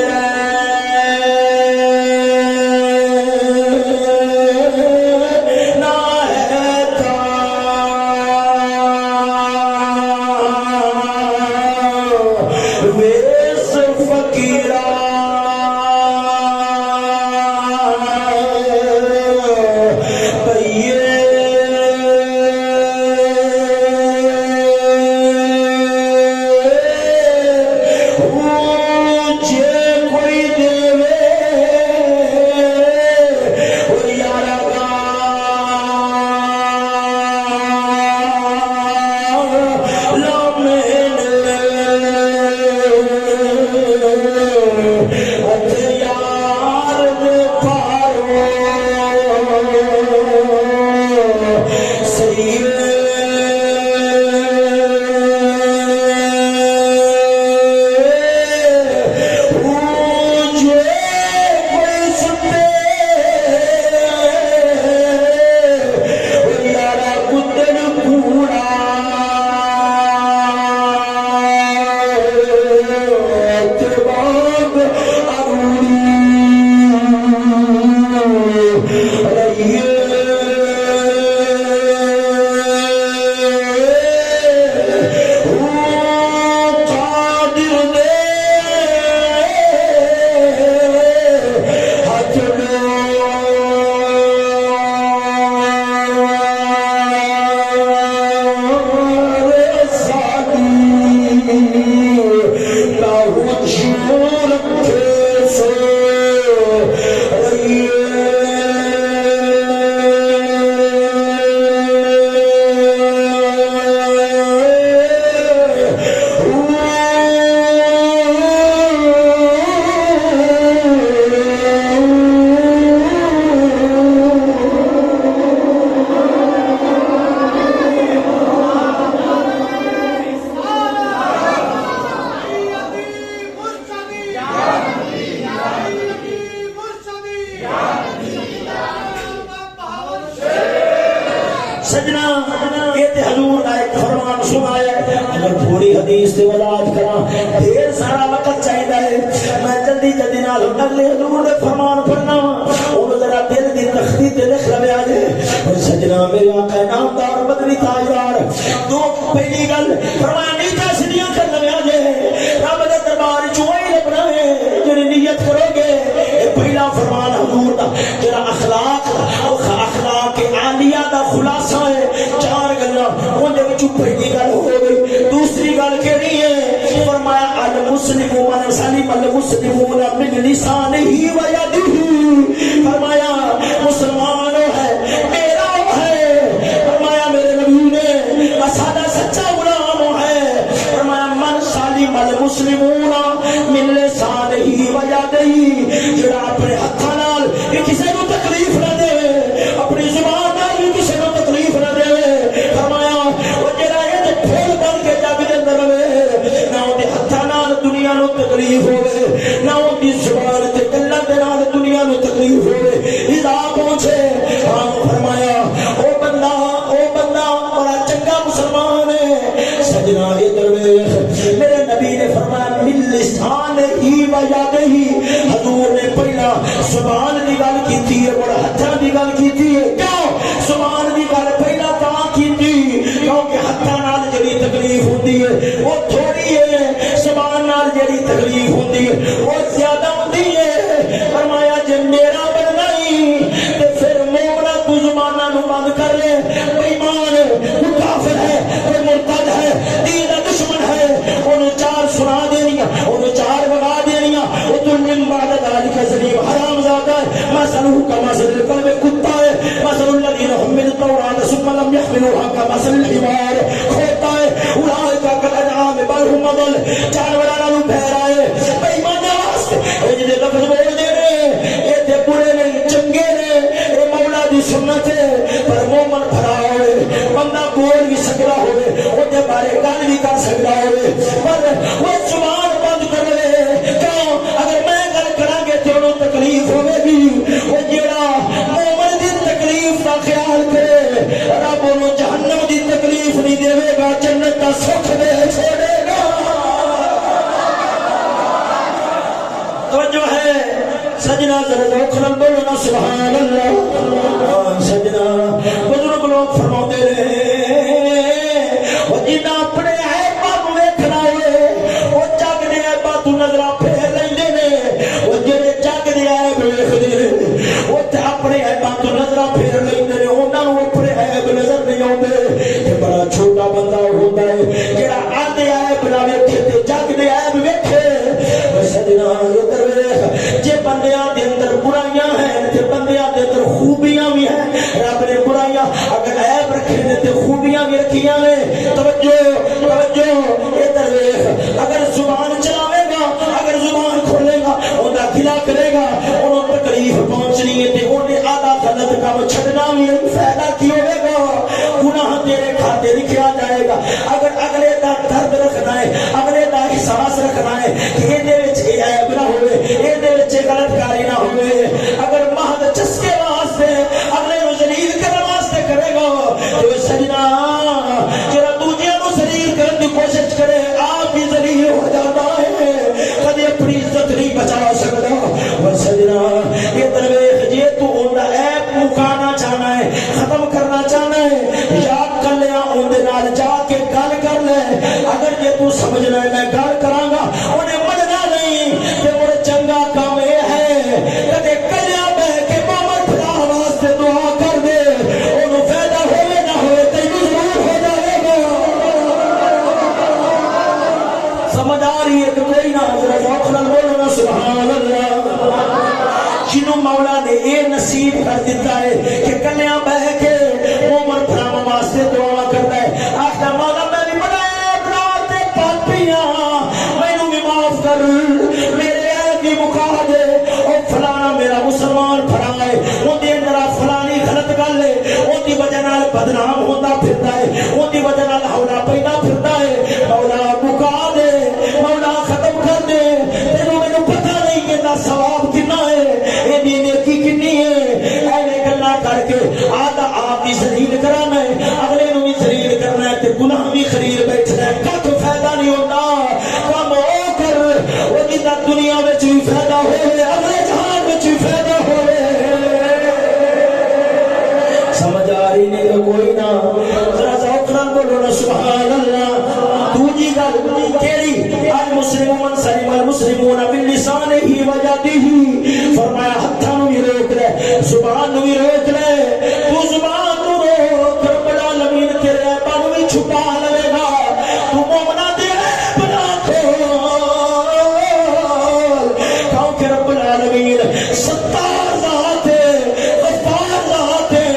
نہ ہے تا ویس فقیرہ سجنا یہ تے حضور دا ایک فرمان سنایا ہے اگر تھوڑی حدیث تے وضاحت کراں ڈھیر سارا وقت چاہیدا ہے میں جلدی جلدی نال اگلے حضور دے فرمان پڑھنا اون ذرا دل دی تختی تے لکھ لویا جے سجنا میرے آقا نامدار مدنی تاجدار دو پہلی گل فرمایا نیتا سیدھیاں کر لویا جے رب دے دربار چ وہی لبنا ہے جڑی نیت کرو گے اے پہلا فرمان حضور دا جڑا اخلاق عالیہ دا خلاصہ ہے چار گلاں اون دے وچ پہلی گل ہو گئی دوسری گل کیڑی ہے فرمایا المسلم من سلم المسلمون من لسانه و یده فرمایا مسلمان ہے میرا ہے فرمایا ہوندی ہے وہ تھوڑی ہے، زبان نال جڑی تکلیف ہوندی ہے وہ زیادہ ہوندی ہے۔ فرمایا جے میرا بننا ہی تے پھر مومنا تو زباناں نو بند کر لے، بے ایمان وہ کافر ہے، وہ مرتد ہے، دین دا دشمن ہے، اونوں چار سنا دینیاں، اونوں چار بگا دینیاں، او تو من بعد ذلك زلیم حرام زادہ ہے، مثلہ کمثل الکلب کتا ہے، مثل الذین حملوا التوراۃ ثم لم يحملوها كمثل الحمار کھوتا ہے، اولئک کالانعام بل هم اضل، جانوراں نالوں بہرا ہے۔ بے ایماناں واسطے اے جڑے لفظ بول دے نے اے تے برے نہیں چنگے نے، اے مولا دی سنت ہے، پر مومن بھرا ہوئے بندہ بول بھی سکدا ہوئے او دے بارے گل بھی کر سکدا ہوئے، پر وہ زبان بند کر لے کیوں؟ اگر میں گل کراں گے تے انہوں تکلیف ہوے گی، او جیڑا مومن دی تکلیف دا خیال کرے رب انہوں جہنم دی تکلیف نہیں دے گا، جنت دا سکھ دے چھوڑے گا۔ توجہ ہے سجنا، ذرا ذوق نال بولو نا سبحان اللہ۔ سجنا بزرگ لوگ فرماتے رہے وہ جنہاں اپنے عیباں نوں ویکھنا ہوئے وہ جگ دے عیباں تو نظراں پھیر لیندے نے، وہ جڑے جگ دے عیب ویکھدے نے وہ تے اپنے عیباں تو نظراں پھیر لیندے نے، انہاں نوں اپنے عیب نظر نہیں آوندے۔ تے بڑا چھوٹا بندہ ہوندا ہے جڑا آدھے عیب نہ ویکھے تے جگ دے عیب ویکھے۔ سجنا ادھر ویکھ، جے بندیاں دے اندر برائیاں ہیں تے بندیاں دے اندر خوبیاں بھی ہیں، رب نے برائیاں اگر عیب رکھے نے تے خوبیاں بھی رکھیاں نے۔ توجہ توجہ ادھر ویکھ، اگر زبان چلاوے گا، اگر زبان کھولے گا، اوندا گلا کرے گا، اونوں تکلیف پہنچنی ہے تے اونے آدھا غلط کام چھڈنا بھی ہے، فائدہ کی ہوے گا؟ گناہ تیرے کھاتے لکھیا جائے گا۔ اگر اگلے دا درد رکھنا ہے، اگلے دا احساس رکھنا ہے کہ ایدے وچ اے عیب نہ ہوئے، ایدے وچ غلط کاری نہ ہوئے، اگر محض چسکے واسطے اگلے نو ذلیل کرنے واسطے کرے گا تو سجنا جڑا دوجیاں نو ذلیل کرنے دی کوشش کرے آپ بھی ذلیل ہو جاتا ہے، کدی اپنی عزت نہیں بچا سکتا۔ اور سجنا یہ درویش جے تو اوندا عیب مکانا چاہنا ہے، ختم کرنا چاہنا ہے، یاد کر لیا اون دے نال جا کے گل کر لے، اگر جے تو سمجھنا ہے میں گل کراں گا اونے مننا نہیں تے بڑا چنگا کام یہ ہے کدے کلیا بہ کے مومن خدا واسطے دعا کر دے، انہوں فائدہ ہوئے نہ ہوئے تینوں ضرور ہو جائے گا۔ سمجھ آ رہی ہے کہ کوئی نہ؟ ذرا ذوق نال بولو نا سبحان اللہ۔ جنوں مولا نے اے نصیب کر دیتا ہے کہ کلیا بہ کے مومن خدا واسطے دعا کرتا ہے، آخدا مولا میں بھی بڑا عیب تے پاپیاں مینوں بھی معاف کر، میرے عیب بھی مکا دے، او فلانا میرا مسلمان بھرا ہے اون دے اندر فلانی غلط گل ہے، اون دی وجہ نال بدنام ہوندا پھردا ہے، اون دی وجہ نال ہولا پیندا پھردا ہے، مولا مکا دے، مولا ختم کر دے، تینوں مینوں پتہ نہیں کہ دا ثواب کتنا ہے، اے دی نیکی کتنی ہے، ایویں گلاں کر کے آدھا آپ بھی ذلیل کرانا ہے، اگلے نو بھی ذلیل کرنا ہے تے گناہ بھی خرید بیٹھنا ہے، کچھ فائدہ نہیں ہوتا۔ کم او کر وہ جدا دنیا میں بھی فائدہ ہوئے، اگلے جہان میں بھی فائدہ ہوئے۔ سمجھ آ رہی نہیں تو کوئی نہ؟ ذرا ذوق نال بولو نا سبحان اللہ۔ دوجی گل کیڑی؟ المسلم من سلم المسلمون من لسانہ و یدہ، فرمایا ہتھاں نو بھی روک لے، زبان نو بھی روک لے، تو زبان نو روک، رب العالمین تیرے عیباں نو بھی چھپا لے گا، تو مومنا دے عیب نہ کھول، کیونکہ رب العالمین ستار ذات ہے، غفار ذات ہے،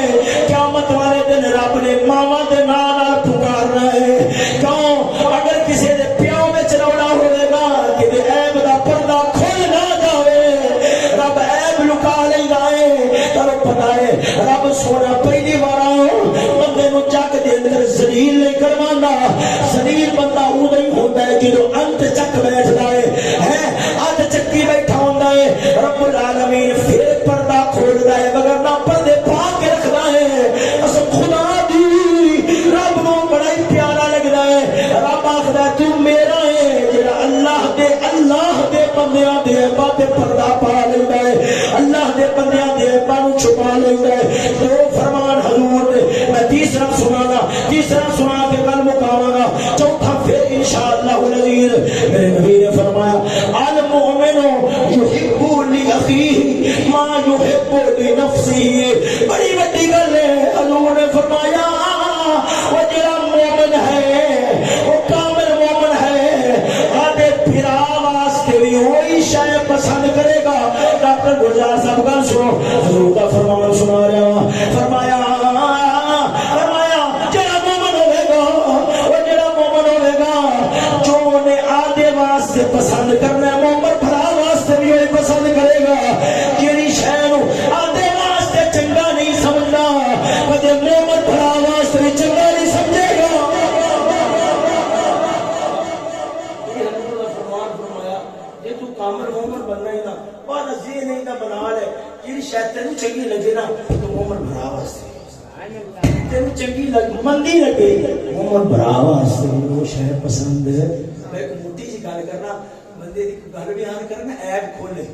قیامت والے دن رب نے ماواں دے نال پکارنا ہے، کیوں؟ اگر کسی دے پیو وچ روڑا ہوئے گا کہ دے عیب دا پردہ کھل نہ جاوے، رب عیب لکا لیندا ہے، تانوں پتہ ہے رب سونا پہلی وار بندے نو چک دے اندر ذلیل نہیں کرواندا، ذلیل بندہ او نہیں ہوندا ہے جدوں انت چک بیٹھدا ہے، اد چکی بیٹھا ہوندا ہے، رب العالمین پھر پردہ کھولدا ہے، مگر نہ پردے پا کے رکھدا ہے۔ قسم خدا دی رب نو بڑا ہی پیارا لگدا ہے، رب آکھدا ہے تو میرا ہے، جڑا اللہ دے بندیاں دے باتیں پردہ پا لیندا ہے، اللہ دے بندیاں دے باتوں چھپا لیندا ہے۔ تو فرمان حضور دے میں تیسرا سنا کے گل مکاواں گا، چوتھا پھر مزید میرے نبی نے فرمایا المؤمن یحب لاخیہ ما یحب لنفسہ. بڑی بڑی گل ہے. حضور نے فرمایا وہ جڑا مومن ہے وہ کامل مومن ہے آدھے پھرا واسطے بھی وہی شے پسند کرے گا. ڈاکٹر گلزار صاحب کا سنو حضور کا فرمان سنا رہا ہوں. فرمایا جڑا مومن ہوے گا وہ جڑا مومن ہوے گا جو نے آدھے واسطے پسند کرنا ہے مومن بھرا واسطے بھی وہی پسند کرے گا. جیڑی شے نو آدھے واسطے چنگا نہیں سمجھنا کدے مومن بھرا واسطے بھی چنگا نہیں سمجھے گا. فرمایا جے تو کامل مومن بننا ہی نا بعد ازے نہیں نا بنا لے جیڑی شے تینوں چنگی لگے نا تو مومن بھرا واسطے تینوں چنگی مندی لگے مومن بھرا واسطے وہ شے پسند ہے. میں ایک موٹی جی گل کرنا بندے دی گل بیان کرنا ایب کھولے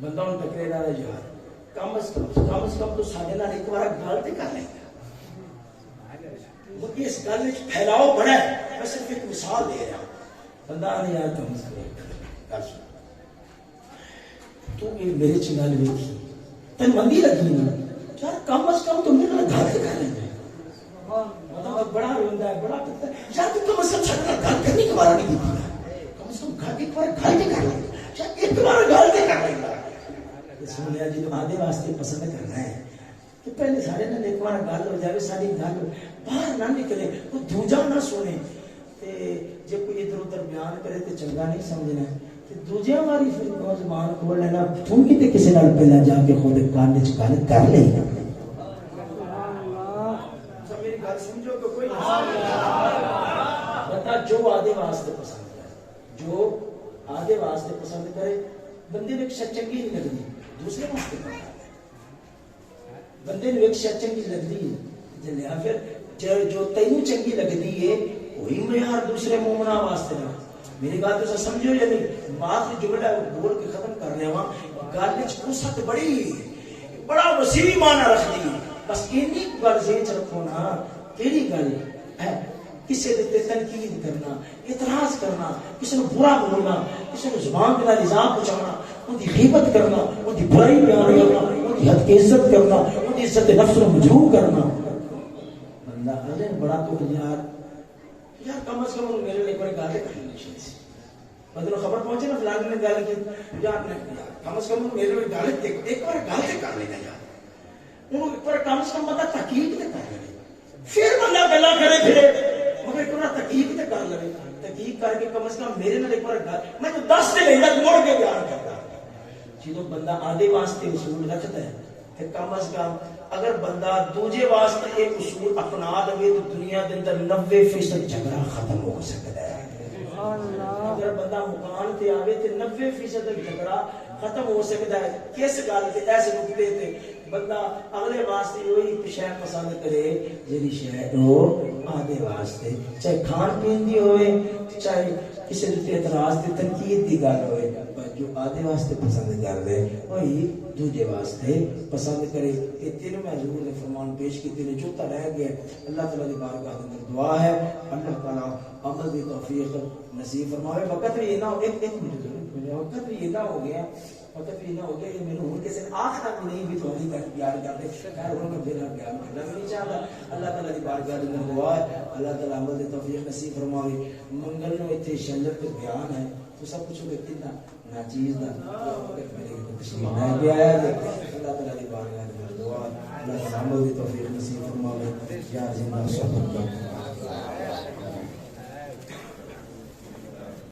بندہ ہوں ٹکرے نہ یار کم از کم تو سارے نال ایک بار گل تے کر لیں. مجھے اس گل وچ پھیلاؤ بڑا ہے. میں صرف ایک مثال دے رہا ہوں. بندہ نے یار کم از کم گل سن تو یہ میرے چ گل ویکھی تین مندی لگی نا یار کم از کم تو میرے نال گل تے کر لیں. مطلب بڑا روندا ہے بڑا پتہ یار تو کم از کم سارے نال گل کرنی دوبارہ نہیں کیتی. کم از کم گل ایک بار گل تے کر لیں. ایک بار گل تے کر لیں. سنیا جی تو آدھے واسطے پسند کرنا ہے کہ پہلے سارے نال ایک بار گل ہو جائے ساری گل باہر نہ نکلے کوئی دوجا نہ سنے تے جے کوئی ادھر ادھر بیان کرے تے چنگا نہیں سمجھنا تے دوجیاں والی پھر کو زبان کھول لینا تم کی تے کسی نال پہلا جا کے خود کان وچ گل کر لے. سب میری گل سمجھو کہ کوئی بتا جو آدھے واسطے پسند کرے جو آدھے واسطے پسند کرے بندے نے ایک شے چنگی نہیں لگتی دوسرے واسطے بندے نے ایک شے چنگی لگتی ہے لیا پھر جو تینوں چنگی لگتی ہے وہی معیار دوسرے مومنا واسطے رہا. میری بات تو سمجھو یا نہیں. بات جملہ بول کے ختم کر رہا ہوں. گل وچ وسعت بڑی بڑا وسیع معنی رکھتی ہے. بس اینی گل ذہن چ رکھو نا کیڑی گل ہے کسی دے تنقید کرنا اعتراض کرنا کسی کو برا بولنا کسی کو زبان کے نال ایذا پہنچانا ان کی غیبت کرنا ان کی برائی بیان کرنا ان کی حد کی عزت کرنا ان کی عزت نفس کو مجروح کرنا. بندہ اللہ بڑا تو یار کم از کم میرے لیے کوئی گل کر لینی چاہیے. بندے کو خبر پہنچے نا فلاں نے گل کی یار کم از کم میرے لیے گل ایک بار گل کر لینا یار ان پر کم از کم بندہ تحقیق تے کر لے پھر بندہ گلا کرے پھرے مگر ایک بار تحقیق تے کر لے. تحقیق کر کے کم از کم میرے نال ایک بار گل میں تو 10 تے لینا موڑ کے بیان کرتا. جدوں بندہ آدھے واسطے اصول رکھتا ہے تے کم از کم اگر بندہ دوجے واسطے ایک اصول اپنا لے تو دنیا دے اندر 90% جھگڑا ختم ہو سکتا ہے. اگر بندہ مکان تے آوے تے 90% جھگڑا ختم ہو سکتا ہے. کس گل تے ایسے نقطے تے بندہ اگلے واسطے وہی شے پسند کرے جہی شے وہ آدھے واسطے چاہے کھان پین دی ہوئے چاہے کسی تے اعتراض تے تنقید دی گل ہوئے جو آدھے واسطے پسند کر دے وہی دوجے واسطے پسند کرے. یہ تینوں میں حضور نے فرمان پیش کیتے نے جو تا رہ گیا. اللہ تعالی دی بارگاہ کے اندر دعا ہے اللہ تعالی عمل دی توفیق نصیب فرمائے. وقت بھی نہ ہو ایک منٹ وقت بھی نہ ہو گیا وقت بھی نہ ہو گیا. یہ میرے ہوں کسی آخر بھی نہیں بھی تھوڑی تک بیان کر دے خیر ان کا میرا بیان کرنا بھی نہیں چاہتا. اللہ تعالی دی بارگاہ کے اندر دعا ہے اللہ تعالی عمل دی توفیق نصیب فرمائے. منگل نو ایتھے شجر تے بیان ہے تو سب کچھ ہوگا کتنا ناچیز دا وقت میرے تشریف لے گیا ہے. اللہ تعالی دی بارگاہ کے اندر دعا اللہ تعالی عمل دی توفیق نصیب فرمائے. یا زندہ صحبت